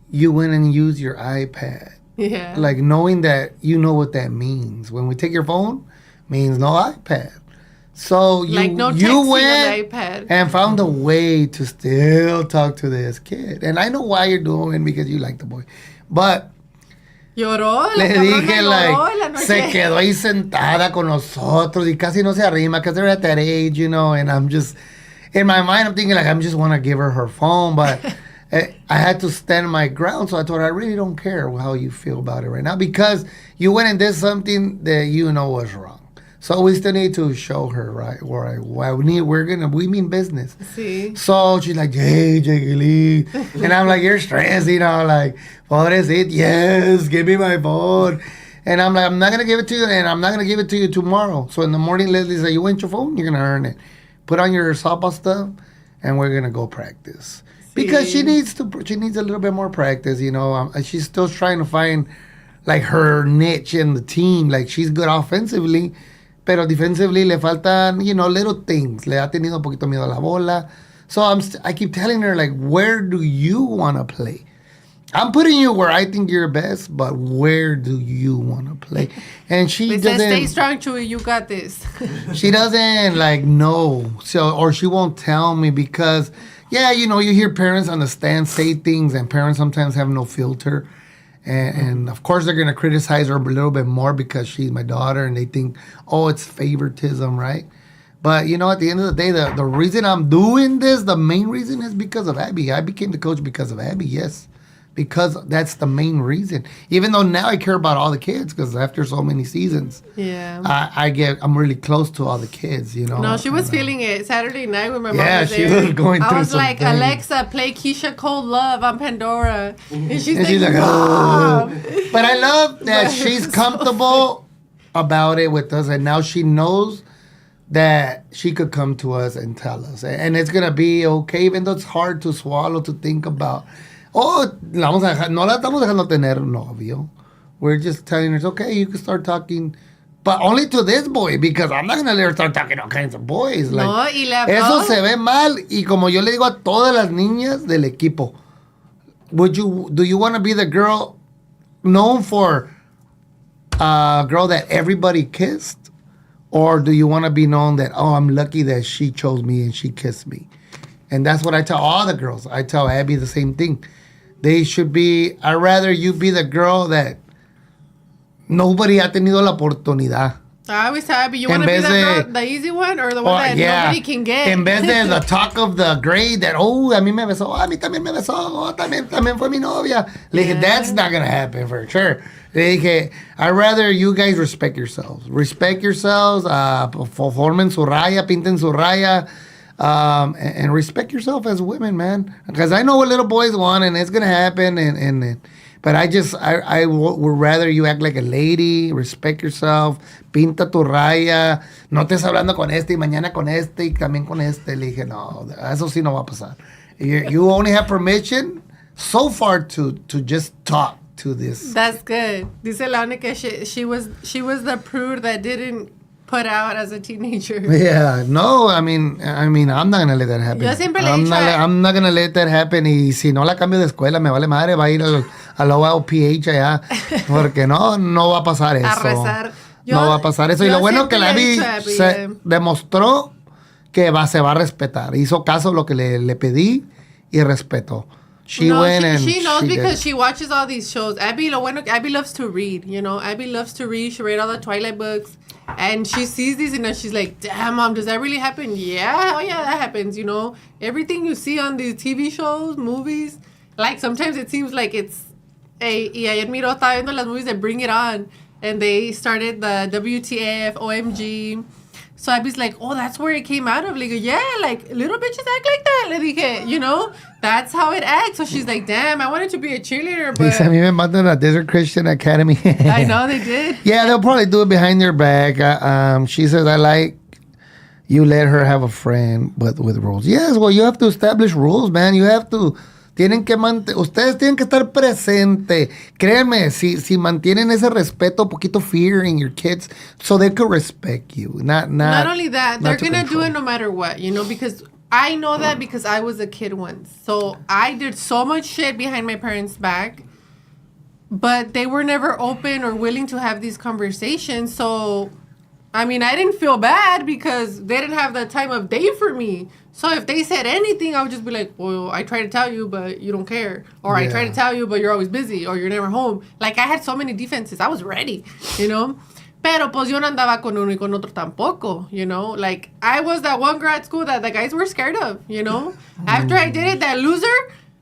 you went and used your iPad. Yeah. Like, knowing that you know what that means. When we take your phone, means no iPad. So you went iPad. and found a way to still talk to this kid. And I know why you're doing, because you like the boy. But lloró, le dije, like, se quedó ahí sentada con nosotros y casi no se arrima, because they're at that age, you know, and I'm just, in my mind, I'm thinking, like, I just want to give her phone, but I had to stand my ground, so I told her, I really don't care how you feel about it right now, because you went and did something that you know was wrong. So we still need to show her, right? We mean business. Sí. So she's like, hey, Lee. And I'm like, you're stressed, like, what is it? Yes, give me my phone. And I'm like, I'm not going to give it to you, and I'm not going to give it to you tomorrow. So in the morning, Leslie's like, you want your phone? You're going to earn it. Put on your softball stuff, and we're going to go practice. Because she needs a little bit more practice, she's still trying to find, like, her niche in the team. Like, she's good offensively, pero defensively le faltan, little things. Le ha tenido un poquito miedo a la bola. So I keep telling her, like, where do you want to play? I'm putting you where I think you're best, but where do you want to play? And she doesn't... Stay strong, Chewy, you got this. She doesn't, like, know. Or she won't tell me because... Yeah, you hear parents on the stand say things, and parents sometimes have no filter. And of course, they're going to criticize her a little bit more because she's my daughter, and they think, oh, it's favoritism, right? But, at the end of the day, the reason I'm doing this, the main reason is because of Abby. I became the coach because of Abby, yes. Because that's the main reason. Even though now I care about all the kids, because after so many seasons, I'm really close to all the kids, No, she was feeling it Saturday night when my mom was there. Yeah, she was going through I was like, things. Alexa, play Keisha Cole Love on Pandora. And she's like, oh. But I love that she's comfortable about it with us, and now she knows that she could come to us and tell us. And it's going to be okay, even though it's hard to swallow, to think about. Oh, no la estamos dejando tener novio. We're just telling her, it's okay, you can start talking, but only to this boy, because I'm not going to let her start talking to all kinds of boys. Like, no, y la eso se ve mal, y como yo le digo a todas las niñas del equipo, do you want to be the girl known for a girl that everybody kissed? Or do you want to be known that, oh, I'm lucky that she chose me and she kissed me? And that's what I tell all the girls. I tell Abby the same thing. They should be, I'd rather you be the girl that nobody ha tenido la oportunidad. I always tell Abby, you want to be the easy one or the one that nobody can get? En vez de the talk of the grade that, oh, a mí me besó, a mí también me besó, oh, también fue mi novia. Le dije, that's not going to happen for sure. Le dije, I'd rather you guys respect yourselves. Respect yourselves, formen su raya, pinten su raya. And respect yourself as women, man. Because I know what little boys want, and it's gonna happen. But I would rather you act like a lady, respect yourself, pinta tu raya, no estés hablando con este y mañana con este y también con este. Le dije, no, eso sí no va a pasar. You only have permission so far to just talk to this. That's good. Dice Laune que she was the prude that didn't put out as a teenager. Yeah, no, I mean, I'm not gonna let that happen. Yo siempre le he dicho I'm not gonna let that happen. Y si no la cambio de escuela, me vale madre, va a ir al OPH allá, porque no va a pasar eso. A rezar. No va a pasar eso. Y lo bueno que la Abby se demostró que se va a respetar. Hizo caso lo que le pedí y respetó. She knows because she watches all these shows. Abby loves to read, Abby loves to read. She read all the Twilight books. And she sees these and she's like, damn, Mom, does that really happen? Yeah, oh yeah, that happens, Everything you see on these TV shows, movies, like sometimes it seems like it's y ayer miro, estaba viendo las movies that Bring It On. And they started the WTF, OMG. So Abby's like, oh, that's where it came out of. Like, yeah, like, little bitches act like that. Le dije, that's how it acts. So she's like, damn, I wanted to be a cheerleader, but... A mí me mandan a Desert Christian Academy. I know, they did. Yeah, they'll probably do it behind their back. She says, I like you let her have a friend, but with rules. Yes, well, you have to establish rules, man. You have to... Ustedes tienen que estar presente. Créanme, si mantienen ese respeto, poquito fear in your kids, so they could respect you. Not only that, they're going to do it no matter what, because I know that because I was a kid once. So I did so much shit behind my parents' back, but they were never open or willing to have these conversations. So, I didn't feel bad because they didn't have the time of day for me. So if they said anything, I would just be like, well, I try to tell you, but you don't care. Or I try to tell you, but you're always busy. Or you're never home. Like, I had so many defenses. I was ready, Pero, pues, yo no andaba con uno y con otro tampoco, Like, I was that one girl at school that the guys were scared of, After I did it, that loser,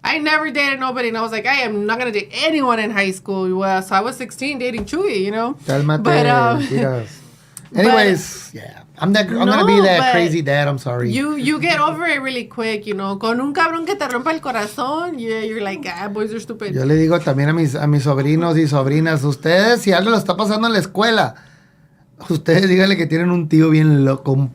I never dated nobody. And I was like, I am not going to date anyone in high school. Well, so I was 16 dating Chuy, Cálmate, Anyways, yeah. I'm gonna be that crazy dad. I'm sorry. You get over it really quick, you know. Con un cabrón que te rompa el corazón, you're like, boys are stupid. Yo le digo también a mis sobrinos y sobrinas, ustedes, si algo lo está pasando en la escuela, ustedes díganle que tienen un tío bien loco.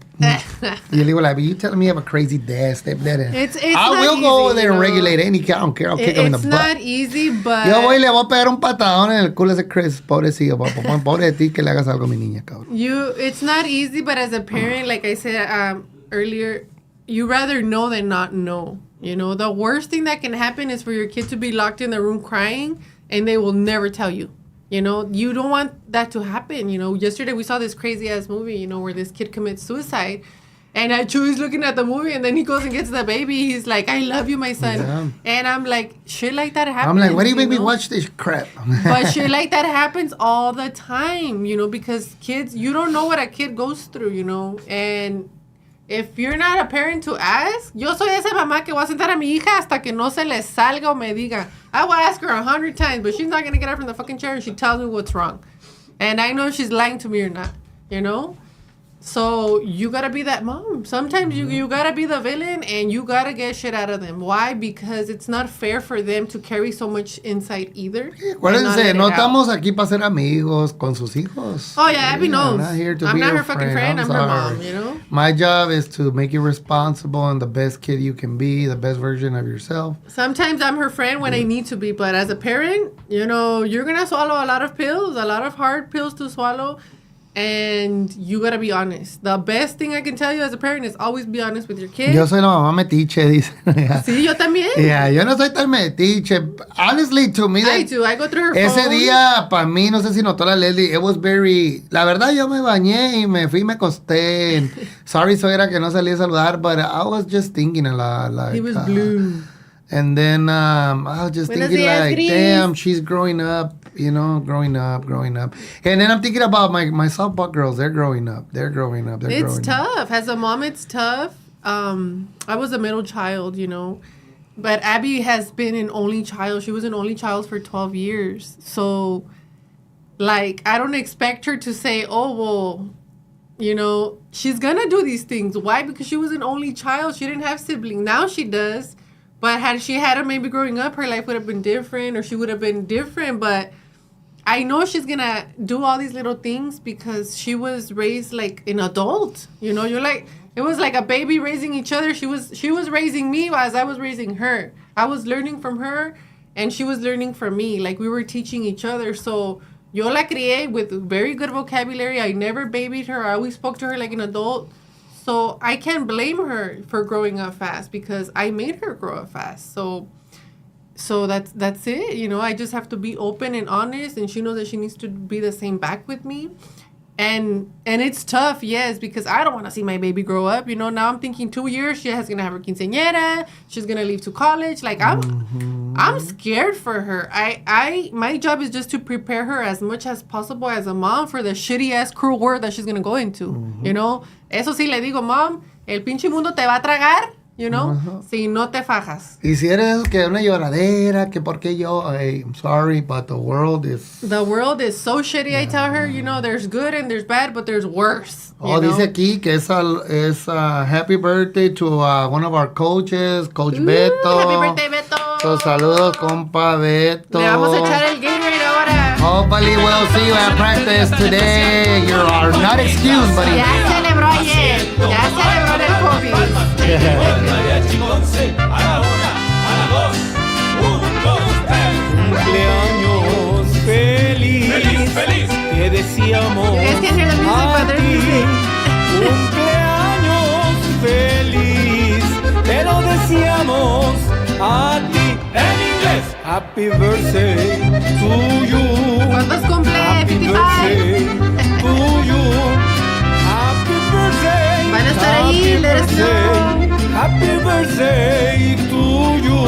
Y yo le digo, you telling me I have a crazy dad, stepdad. I will go over there and regulate any kid. I don't care. I'll kick him in the butt. It's not easy, but... Yo voy y le voy a pegar un patadón en el culo a ese Chris. Pobrecillo, pobre de ti que le hagas algo a mi niña, cabrón. It's not easy, but as a parent, like I said earlier, you rather know than not know. You know, the worst thing that can happen is for your kid to be locked in the room crying, and they will never tell you. You know, you don't want that to happen. You know, yesterday we saw this crazy ass movie, you know, where this kid commits suicide. And Chewy's looking at the movie, and then he goes and gets the baby. He's like, I love you, my son. Yeah. And I'm like, shit like that happens. I'm like, why do you make me watch this crap? But shit like that happens all the time, you know, because kids, you don't know what a kid goes through, you know. And if you're not a parent to ask, yo soy esa mamá que voy a sentar a mi hija hasta que no se le salga o me diga. I will ask her 100 times, but she's not going to get up from the fucking chair and she tells me what's wrong. And I know if she's lying to me or not, you know? So you gotta be that mom. Sometimes you gotta be the villain and you gotta get shit out of them. Why? Because it's not fair for them to carry so much inside either. Acuérdense, no estamos aquí para ser amigos con sus hijos. Oh yeah, Abby knows. I'm not her fucking friend. I'm her mom, you know? My job is to make you responsible and the best kid you can be, the best version of yourself. Sometimes I'm her friend when I need to be, but as a parent, you know, you're gonna swallow a lot of pills, a lot of hard pills to swallow. And you gotta be honest. The best thing I can tell you as a parent is always be honest with your kids. Yo soy la mamá metiche, dice. Sí, yo también. Yeah, yo no soy tan metiche. Honestly, to me, I do. I go through her ese phone. día, para mí, no sé si notó la Leslie, it was very... La verdad, yo me bañé y me fui y me acosté. Sorry, suegra, que no salí a saludar, but I was just thinking a lot. Like, he was blue. And then I was just thinking like, damn, she's growing up, you know, growing up. And then I'm thinking about my softball girls. They're growing up. It's tough. As a mom, it's tough. I was a middle child, you know. But Abby has been an only child. She was an only child for 12 years. So, like, I don't expect her to say, oh, well, you know, she's going to do these things. Why? Because she was an only child. She didn't have siblings. Now she does. But had she had her maybe growing up, her life would have been different or she would have been different. But I know she's going to do all these little things because she was raised like an adult. You know, you're like, it was like a baby raising each other. She was raising me as I was raising her. I was learning from her and she was learning from me. Like we were teaching each other. So yo la crié with very good vocabulary. I never babied her. I always spoke to her like an adult. So I can't blame her for growing up fast because I made her grow up fast. So that's it. You know, I just have to be open and honest, and she knows that she needs to be the same back with me. And it's tough, yes, because I don't want to see my baby grow up. You know, now I'm thinking 2 years, she's going to have her quinceañera. She's going to leave to college. Like, I'm scared for her. My job is just to prepare her as much as possible as a mom for the shitty-ass, cruel world that she's going to go into. You know? Eso sí, le digo, Mom, el pinche mundo te va a tragar. You know, si no te fajas. Y si eres que una lloradera, que porque yo, I'm sorry, but the world is so shitty. I tell her, you know, there's good and there's bad, but there's worse. Dice aquí que es happy birthday to one of our coaches, Coach Beto. Happy birthday, Beto. So, saludos, compa Beto. Le vamos a echar el Gatorade ahora. Hopefully we'll see you at practice today. You are not excused, buddy. Ya celebró ayer. Ya celebró el COVID. Cumpleaños feliz, te deseamos a ti. Cumpleaños feliz, te lo deseamos a ti. En inglés, happy birthday to you. ¿Cuántos cumple? Happy 55. birthday to you. Happy birthday. Van a estar ahí, let us know. Happy birthday to you.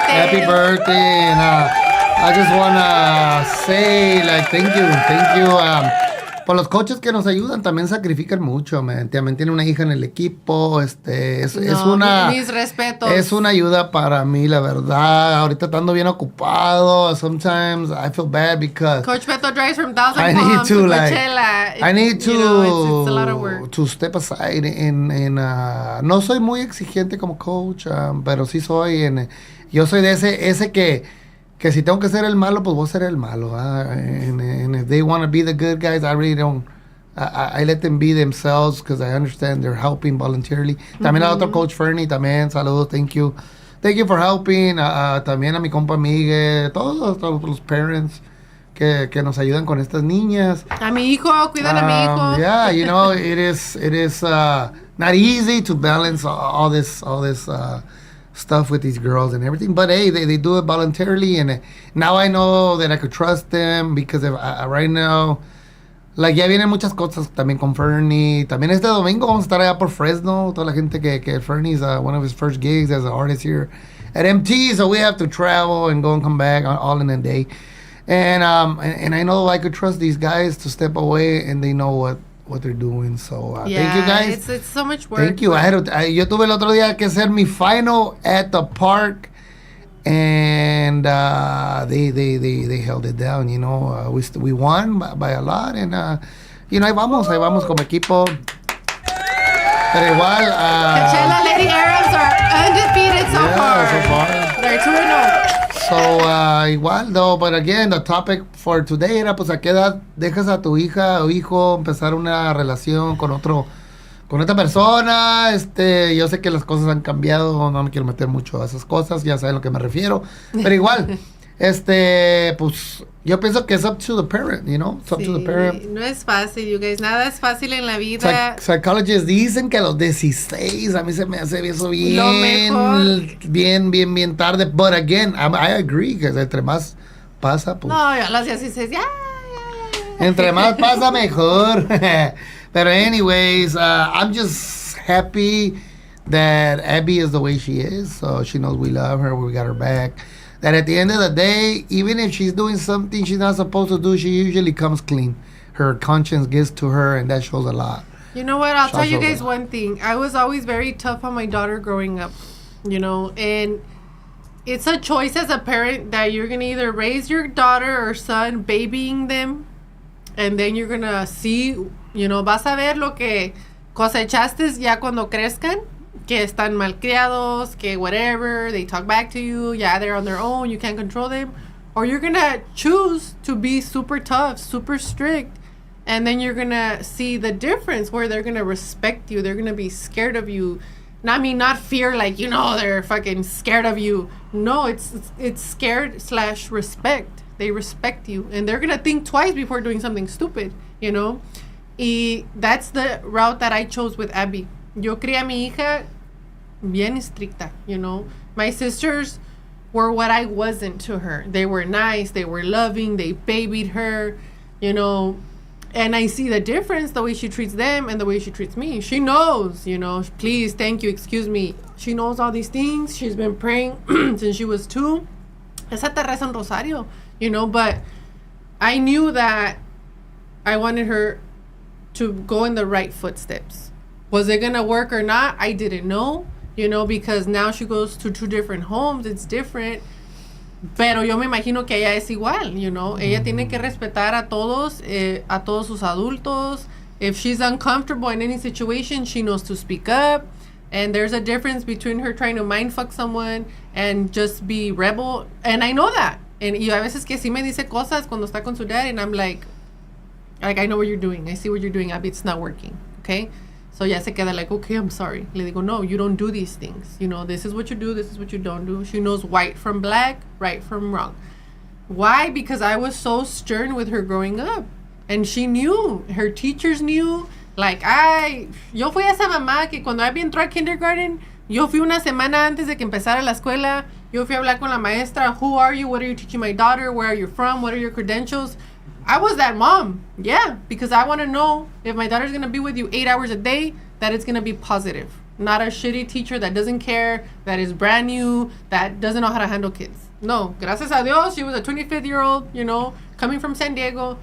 Happy birthday. And I just want to say, like, thank you. Pues los coaches que nos ayudan también sacrifican mucho, man. También tiene una hija en el equipo, es una... Mis respetos. Es una ayuda para mí, la verdad. Ahorita estando bien ocupado, sometimes I feel bad because... Coach Beto drives from Thousand Palms to Coachella. I need to, it's a lot of work. To step aside. No soy muy exigente como coach, pero sí soy... yo soy de ese que si tengo que ser el malo, pues voy a ser el malo. And if they want to be the good guys, I really don't. I let them be themselves because I understand they're helping voluntarily. También al otro coach Fernie, también saludos, thank you. Thank you for helping. También a mi compa Miguel, todos los parents que nos ayudan con estas niñas. A mi hijo, cuidan a mi hijo. Yeah, you know, it is not easy to balance all this stuff with these girls and everything, but hey, they do it voluntarily, and now I know that I could trust them because right now, like, ya vienen muchas cosas también con Fernie. También este domingo vamos a estar allá por Fresno, toda la gente que Fernie's one of his first gigs as an artist here at MT, so we have to travel and go and come back all in a day, and I know I could trust these guys to step away, and they know what they're doing, so thank you guys. It's so much work. Thank you. Yo tuve el otro día que hacer mi final at the park, and they held it down, you know. We won by a lot, and you know, ahí vamos como equipo. Pero igual Coachella Lady Arabs are undefeated so far. They're 2-0. So, igual, though, but again, the topic for today era, pues, ¿a qué edad dejas a tu hija o hijo empezar una relación con otra persona? Yo sé que las cosas han cambiado, no me quiero meter mucho a esas cosas, ya saben a lo que me refiero, pero igual, pues, yo pienso que es up to the parent, you know, it's up to the parent. No es fácil, you guys, nada es fácil en la vida. Psychologists dicen que a los 16, a mí se me hace eso bien, lo mejor. bien tarde, but again, I agree, que entre más pasa, pues. No, yo a los 16, ya. Entre más pasa, mejor. Pero anyways, I'm just happy that Abby is the way she is, so she knows we love her, we got her back. That at the end of the day, even if she's doing something she's not supposed to do, she usually comes clean. Her conscience gets to her, and that shows a lot. You know what? I'll tell you guys one thing. I was always very tough on my daughter growing up, you know, and it's a choice as a parent that you're going to either raise your daughter or son babying them, and then you're going to see, you know, vas a ver lo que cosechaste ya cuando crezcan. Que están malcriados, que whatever, they talk back to you, yeah, they're on their own, you can't control them. Or you're gonna choose to be super tough, super strict, and then you're gonna see the difference where they're gonna respect you, they're gonna be scared of you. I mean, not fear like, you know, they're fucking scared of you. No, it's scared/respect. They respect you, and they're gonna think twice before doing something stupid, you know? Y that's the route that I chose with Abby. Yo crié a mi hija bien estricta, you know. My sisters were what I wasn't to her. They were nice, they were loving, they babied her, you know. And I see the difference, the way she treats them and the way she treats me. She knows, you know, please, thank you, excuse me. She knows all these things. She's been praying since she was 2. Esa te reza un rosario, you know, but I knew that I wanted her to go in the right footsteps. Was it going to work or not? I didn't know, you know, because now she goes to 2 different homes. It's different. Pero yo me imagino que ella es igual, you know. Ella tiene que respetar a todos sus adultos. If she's uncomfortable in any situation, she knows to speak up. And there's a difference between her trying to mindfuck someone and just be rebel. And I know that. And y a veces que sí me dice cosas cuando está con su dad, and I'm like, I know what you're doing. I see what you're doing, Abby. It's not working, okay? So ya se queda like, okay, I'm sorry. Le digo, no, you don't do these things. You know, this is what you do, this is what you don't do. She knows white from black, right from wrong. Why? Because I was so stern with her growing up. And she knew. Her teachers knew. Like, yo fui esa mamá que cuando Abby entró a kindergarten, yo fui una semana antes de que empezara la escuela. Yo fui a hablar con la maestra. Who are you? What are you teaching my daughter? Where are you from? What are your credentials? I was that mom, yeah, because I want to know if my daughter's going to be with you 8 hours a day, that it's going to be positive. Not a shitty teacher that doesn't care, that is brand new, that doesn't know how to handle kids. No, gracias a Dios, she was a 25-year-old, you know, coming from San Diego.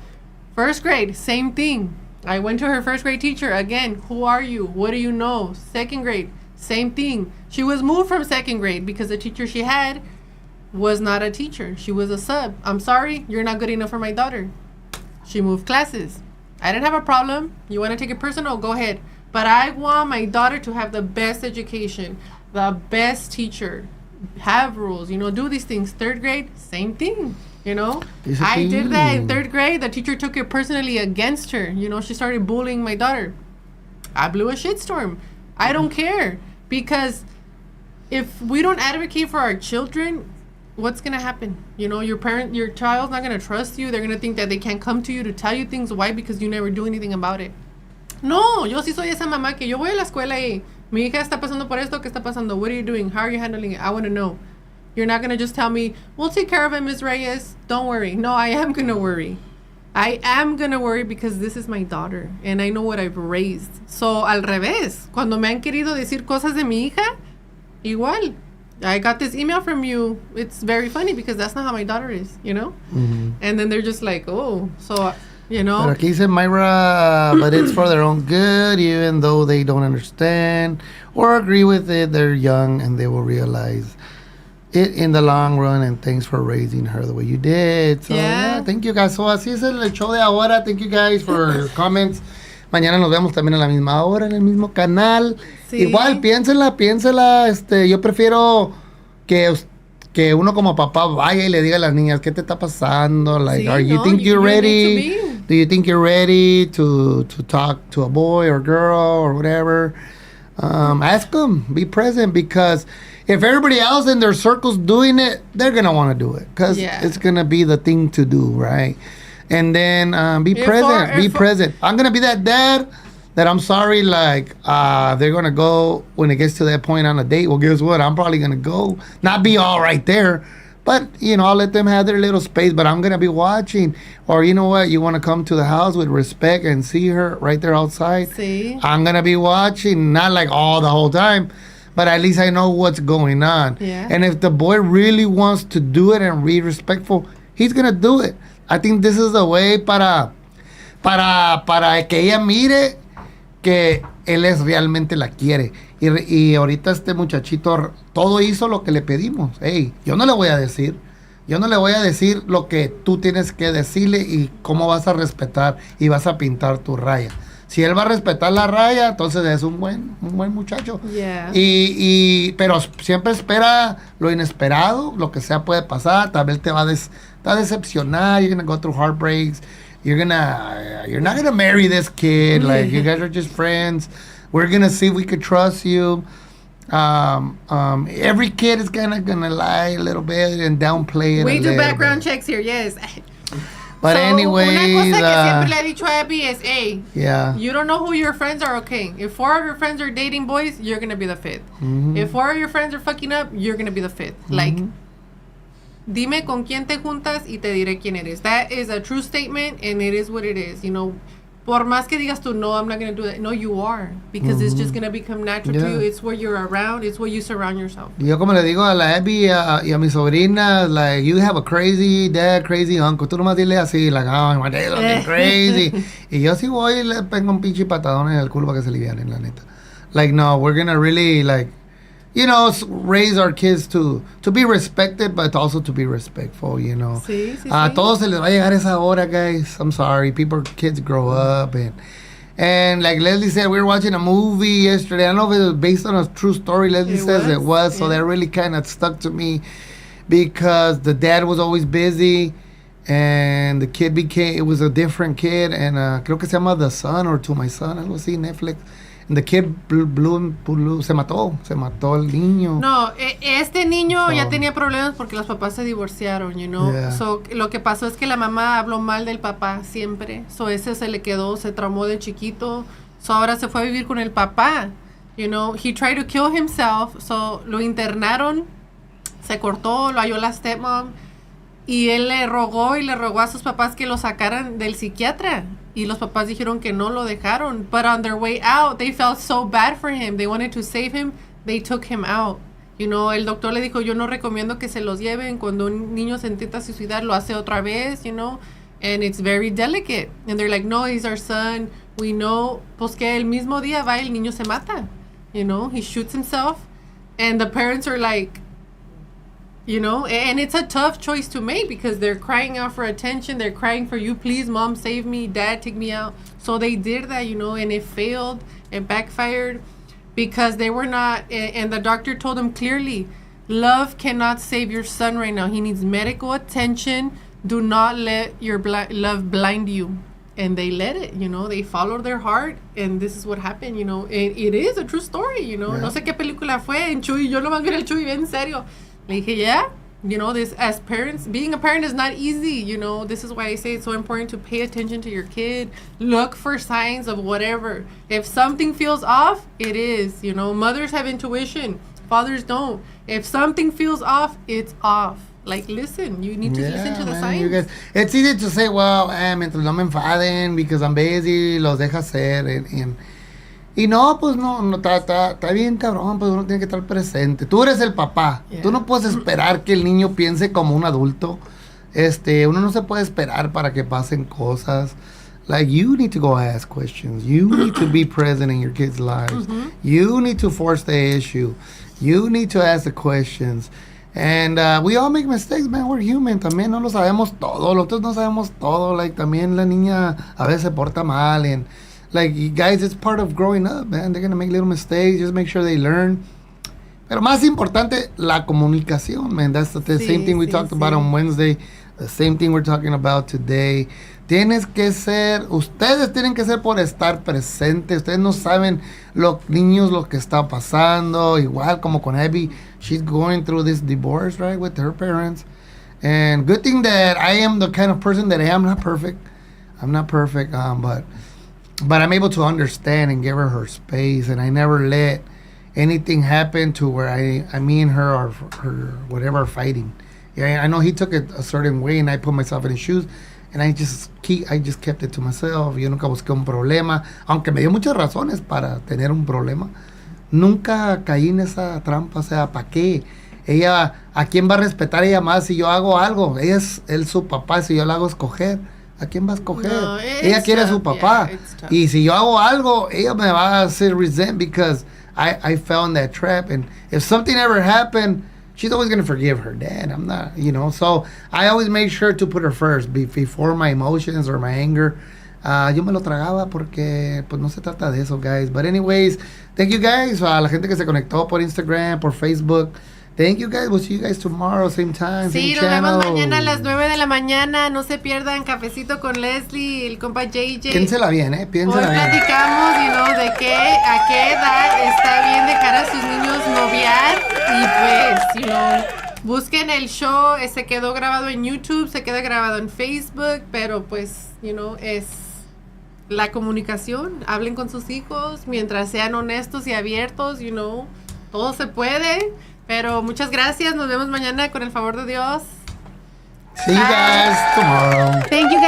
First grade, same thing. I went to her first grade teacher. Again, who are you? What do you know? Second grade, same thing. She was moved from second grade because the teacher she had was not a teacher. She was a sub. I'm sorry, you're not good enough for my daughter. She moved classes. I didn't have a problem. You want to take it personal? Go ahead. But I want my daughter to have the best education, the best teacher, have rules, do these things. Third grade, same thing. I did that in third grade. The teacher took it personally against her. She started bullying my daughter. I blew a shitstorm. I don't care. Because if we don't advocate for our children, what's going to happen? Your child's not going to trust you. They're going to think that they can't come to you to tell you things. Why? Because you never do anything about it. No, yo sí soy esa mamá que yo voy a la escuela y mi hija está pasando por esto. ¿Qué está pasando? What are you doing? How are you handling it? I want to know. You're not going to just tell me, we'll take care of it, Ms. Reyes. Don't worry. No, I am going to worry. I am going to worry because this is my daughter and I know what I've raised. So, al revés, cuando me han querido decir cosas de mi hija, igual. I got this email from you. It's very funny because that's not how my daughter is, Mm-hmm. And then they're just like, oh, so, Pero aquí dice Myra, but it's for their own good, even though they don't understand or agree with it. They're young and they will realize it in the long run, and thanks for raising her the way you did. So, yeah, thank you guys. So, así es el show de ahora. Thank you guys for your comments. Mañana nos vemos también a la misma hora, en el mismo canal. Sí. Igual, piénsela. Yo prefiero que uno como papá vaya y le diga a las niñas, ¿qué te está pasando? Like, you're ready? Do you think you're ready to talk to a boy or girl or whatever? Ask them. Be present, because if everybody else in their circle's doing it, they're going to want to do it because it's going to be the thing to do, right? And then be present. I'm going to be that dad that I'm sorry, like, they're going to go when it gets to that point on a date. Well, guess what? I'm probably going to go. Not be all right there. But, I'll let them have their little space. But I'm going to be watching. Or, you know what? You want to come to the house with respect and see her right there outside? Sí. I'm going to be watching. Not like all the whole time. But at least I know what's going on. Yeah. And if the boy really wants to do it and be respectful, he's going to do it. I think this is the way para que ella mire que él realmente la quiere. Y ahorita este muchachito todo hizo lo que le pedimos. Hey, yo no le voy a decir lo que tú tienes que decirle y cómo vas a respetar y vas a pintar tu raya. Si él va a respetar la raya, entonces es un buen muchacho. Yeah. Pero siempre espera lo inesperado, lo que sea puede pasar. Tal vez te va a decepcionar. You're gonna go through heartbreaks. You're not gonna marry this kid. Like, you guys are just friends. We're gonna see if we could trust you. Every kid is gonna lie a little bit and downplay it. We do background checks here, yes. But anyways, una cosa que siempre le he dicho a Abby is, hey, yeah, you don't know who your friends are, okay. If 4 of your friends are dating boys, you're gonna be the 5th. Mm-hmm. If 4 of your friends are fucking up, you're gonna be the 5th. Mm-hmm. Like, dime con quién te juntas y te diré quién eres. That is a true statement, and it is what it is. Por más que digas tú, no, I'm not going to do that. No, you are. Because it's just going to become natural to you. It's what you're around. It's what you surround yourself. Yo como le digo a la Abby y a mi sobrina, like, you have a crazy dad, crazy uncle. Tú nomás dile así, like, oh, my dad's looking crazy. Y yo sí voy y le pongo un pinche patadón en el culo para que se livianen, la neta. Like, no, we're going to really, like, raise our kids to be respected, but also to be respectful, Sí. A todos se les va a llegar esa hora, guys. I'm sorry. Kids grow up. And like Leslie said, we were watching a movie yesterday. I don't know if it was based on a true story. Leslie says it was. So that really kind of stuck to me because the dad was always busy and the kid it was a different kid. And creo que se llama The Son or To My Son, algo así, Netflix. The kid se mató el niño. No, este niño ya tenía problemas porque los papás se divorciaron, Yeah. So, lo que pasó es que la mamá habló mal del papá siempre. So, ese se le quedó, se traumó de chiquito. So, ahora se fue a vivir con el papá. He tried to kill himself. So, lo internaron, se cortó, lo halló la stepmom. Y él le rogó a sus papás que lo sacaran del psiquiatra. Y los papás dijeron que no lo dejaron. But on their way out, they felt so bad for him. They wanted to save him. They took him out. El doctor le dijo, yo no recomiendo que se los lleven. Cuando un niño se intenta suicidar, lo hace otra vez, And it's very delicate. And they're like, no, he's our son. We know, pues que el mismo día va el niño se mata. You know, he shoots himself. And the parents are like, you know, and it's a tough choice to make because they're crying out for attention. They're crying for you, please, mom, save me, dad, take me out. So they did that, you know, and it failed. It backfired because they were not, and the doctor told them clearly, love cannot save your son right now. He needs medical attention. Do not let your love blind you. And they let it, you know, they followed their heart, and this is what happened, you know. It is a true story, you know. Yeah. No sé qué película fue, en Chuy, yo lo más vi el Chuy, en serio. Le dije, yeah, you know, this, as parents, being a parent is not easy, you know. This is why I say it's so important to pay attention to your kid. Look for signs of whatever. If something feels off, it is, you know. Mothers have intuition, fathers don't. If something feels off, it's off. Like, listen, you need to listen to the signs. Guys, it's easy to say, well, mientras no me enfaden, because I'm busy, los deja hacer, y no, pues no, está bien cabrón, pues uno tiene que estar presente. Tú eres el papá, tú no puedes esperar que el niño piense como un adulto. Uno no se puede esperar para que pasen cosas. Like, you need to go ask questions. You need to be present in your kids' lives. Mm-hmm. You need to force the issue. You need to ask the questions. And we all make mistakes, man. We're human. También no lo sabemos todo. Nosotros no sabemos todo. Like, también la niña a veces se porta mal. And, like, you guys, it's part of growing up, man. They're going to make little mistakes. Just make sure they learn. Pero más importante, la comunicación, man. That's the same thing we talked about on Wednesday. The same thing we're talking about today. Ustedes tienen que ser por estar presentes. Ustedes no saben los niños lo que está pasando. Igual como con Abby, she's going through this divorce, right, with her parents. And good thing that I am the kind of person that I am. I'm not perfect, but I'm able to understand and give her space. And I never let anything happen to where me and her or her whatever fighting. Yeah, I know he took it a certain way, and I put myself in his shoes. And I just kept it to myself. Yo nunca busqué un problema, aunque me dio muchas razones para tener un problema. Nunca caí en esa trampa, o sea, ¿para qué? Ella, ¿a quién va a respetar ella más si yo hago algo? Él su papá, si yo la hago escoger, ¿a quién va a escoger? No, ella quiere a su papá. Yeah, y si yo hago algo, ella me va a hacer resent because I fell in that trap. And if something ever happened, she's always going to forgive her dad. I'm not, you know. So I always make sure to put her first before my emotions or my anger. Yo me lo tragaba porque pues no se trata de eso, guys. But anyways, thank you guys. A la gente que se conectó por Instagram, por Facebook. Thank you guys. We'll see you guys tomorrow, same time, sí, same channel. Nos vemos mañana a las 9 de la mañana. No se pierdan Cafecito con Leslie, el compa JJ. Piénsela bien, piénsela bien. Hoy platicamos, a qué edad está bien dejar a sus niños noviar. Y pues, busquen el show. Se quedó grabado en YouTube, se queda grabado en Facebook. Pero pues, es la comunicación. Hablen con sus hijos mientras sean honestos y abiertos, todo se puede. Pero muchas gracias. Nos vemos mañana con el favor de Dios. See you guys tomorrow. Thank you guys.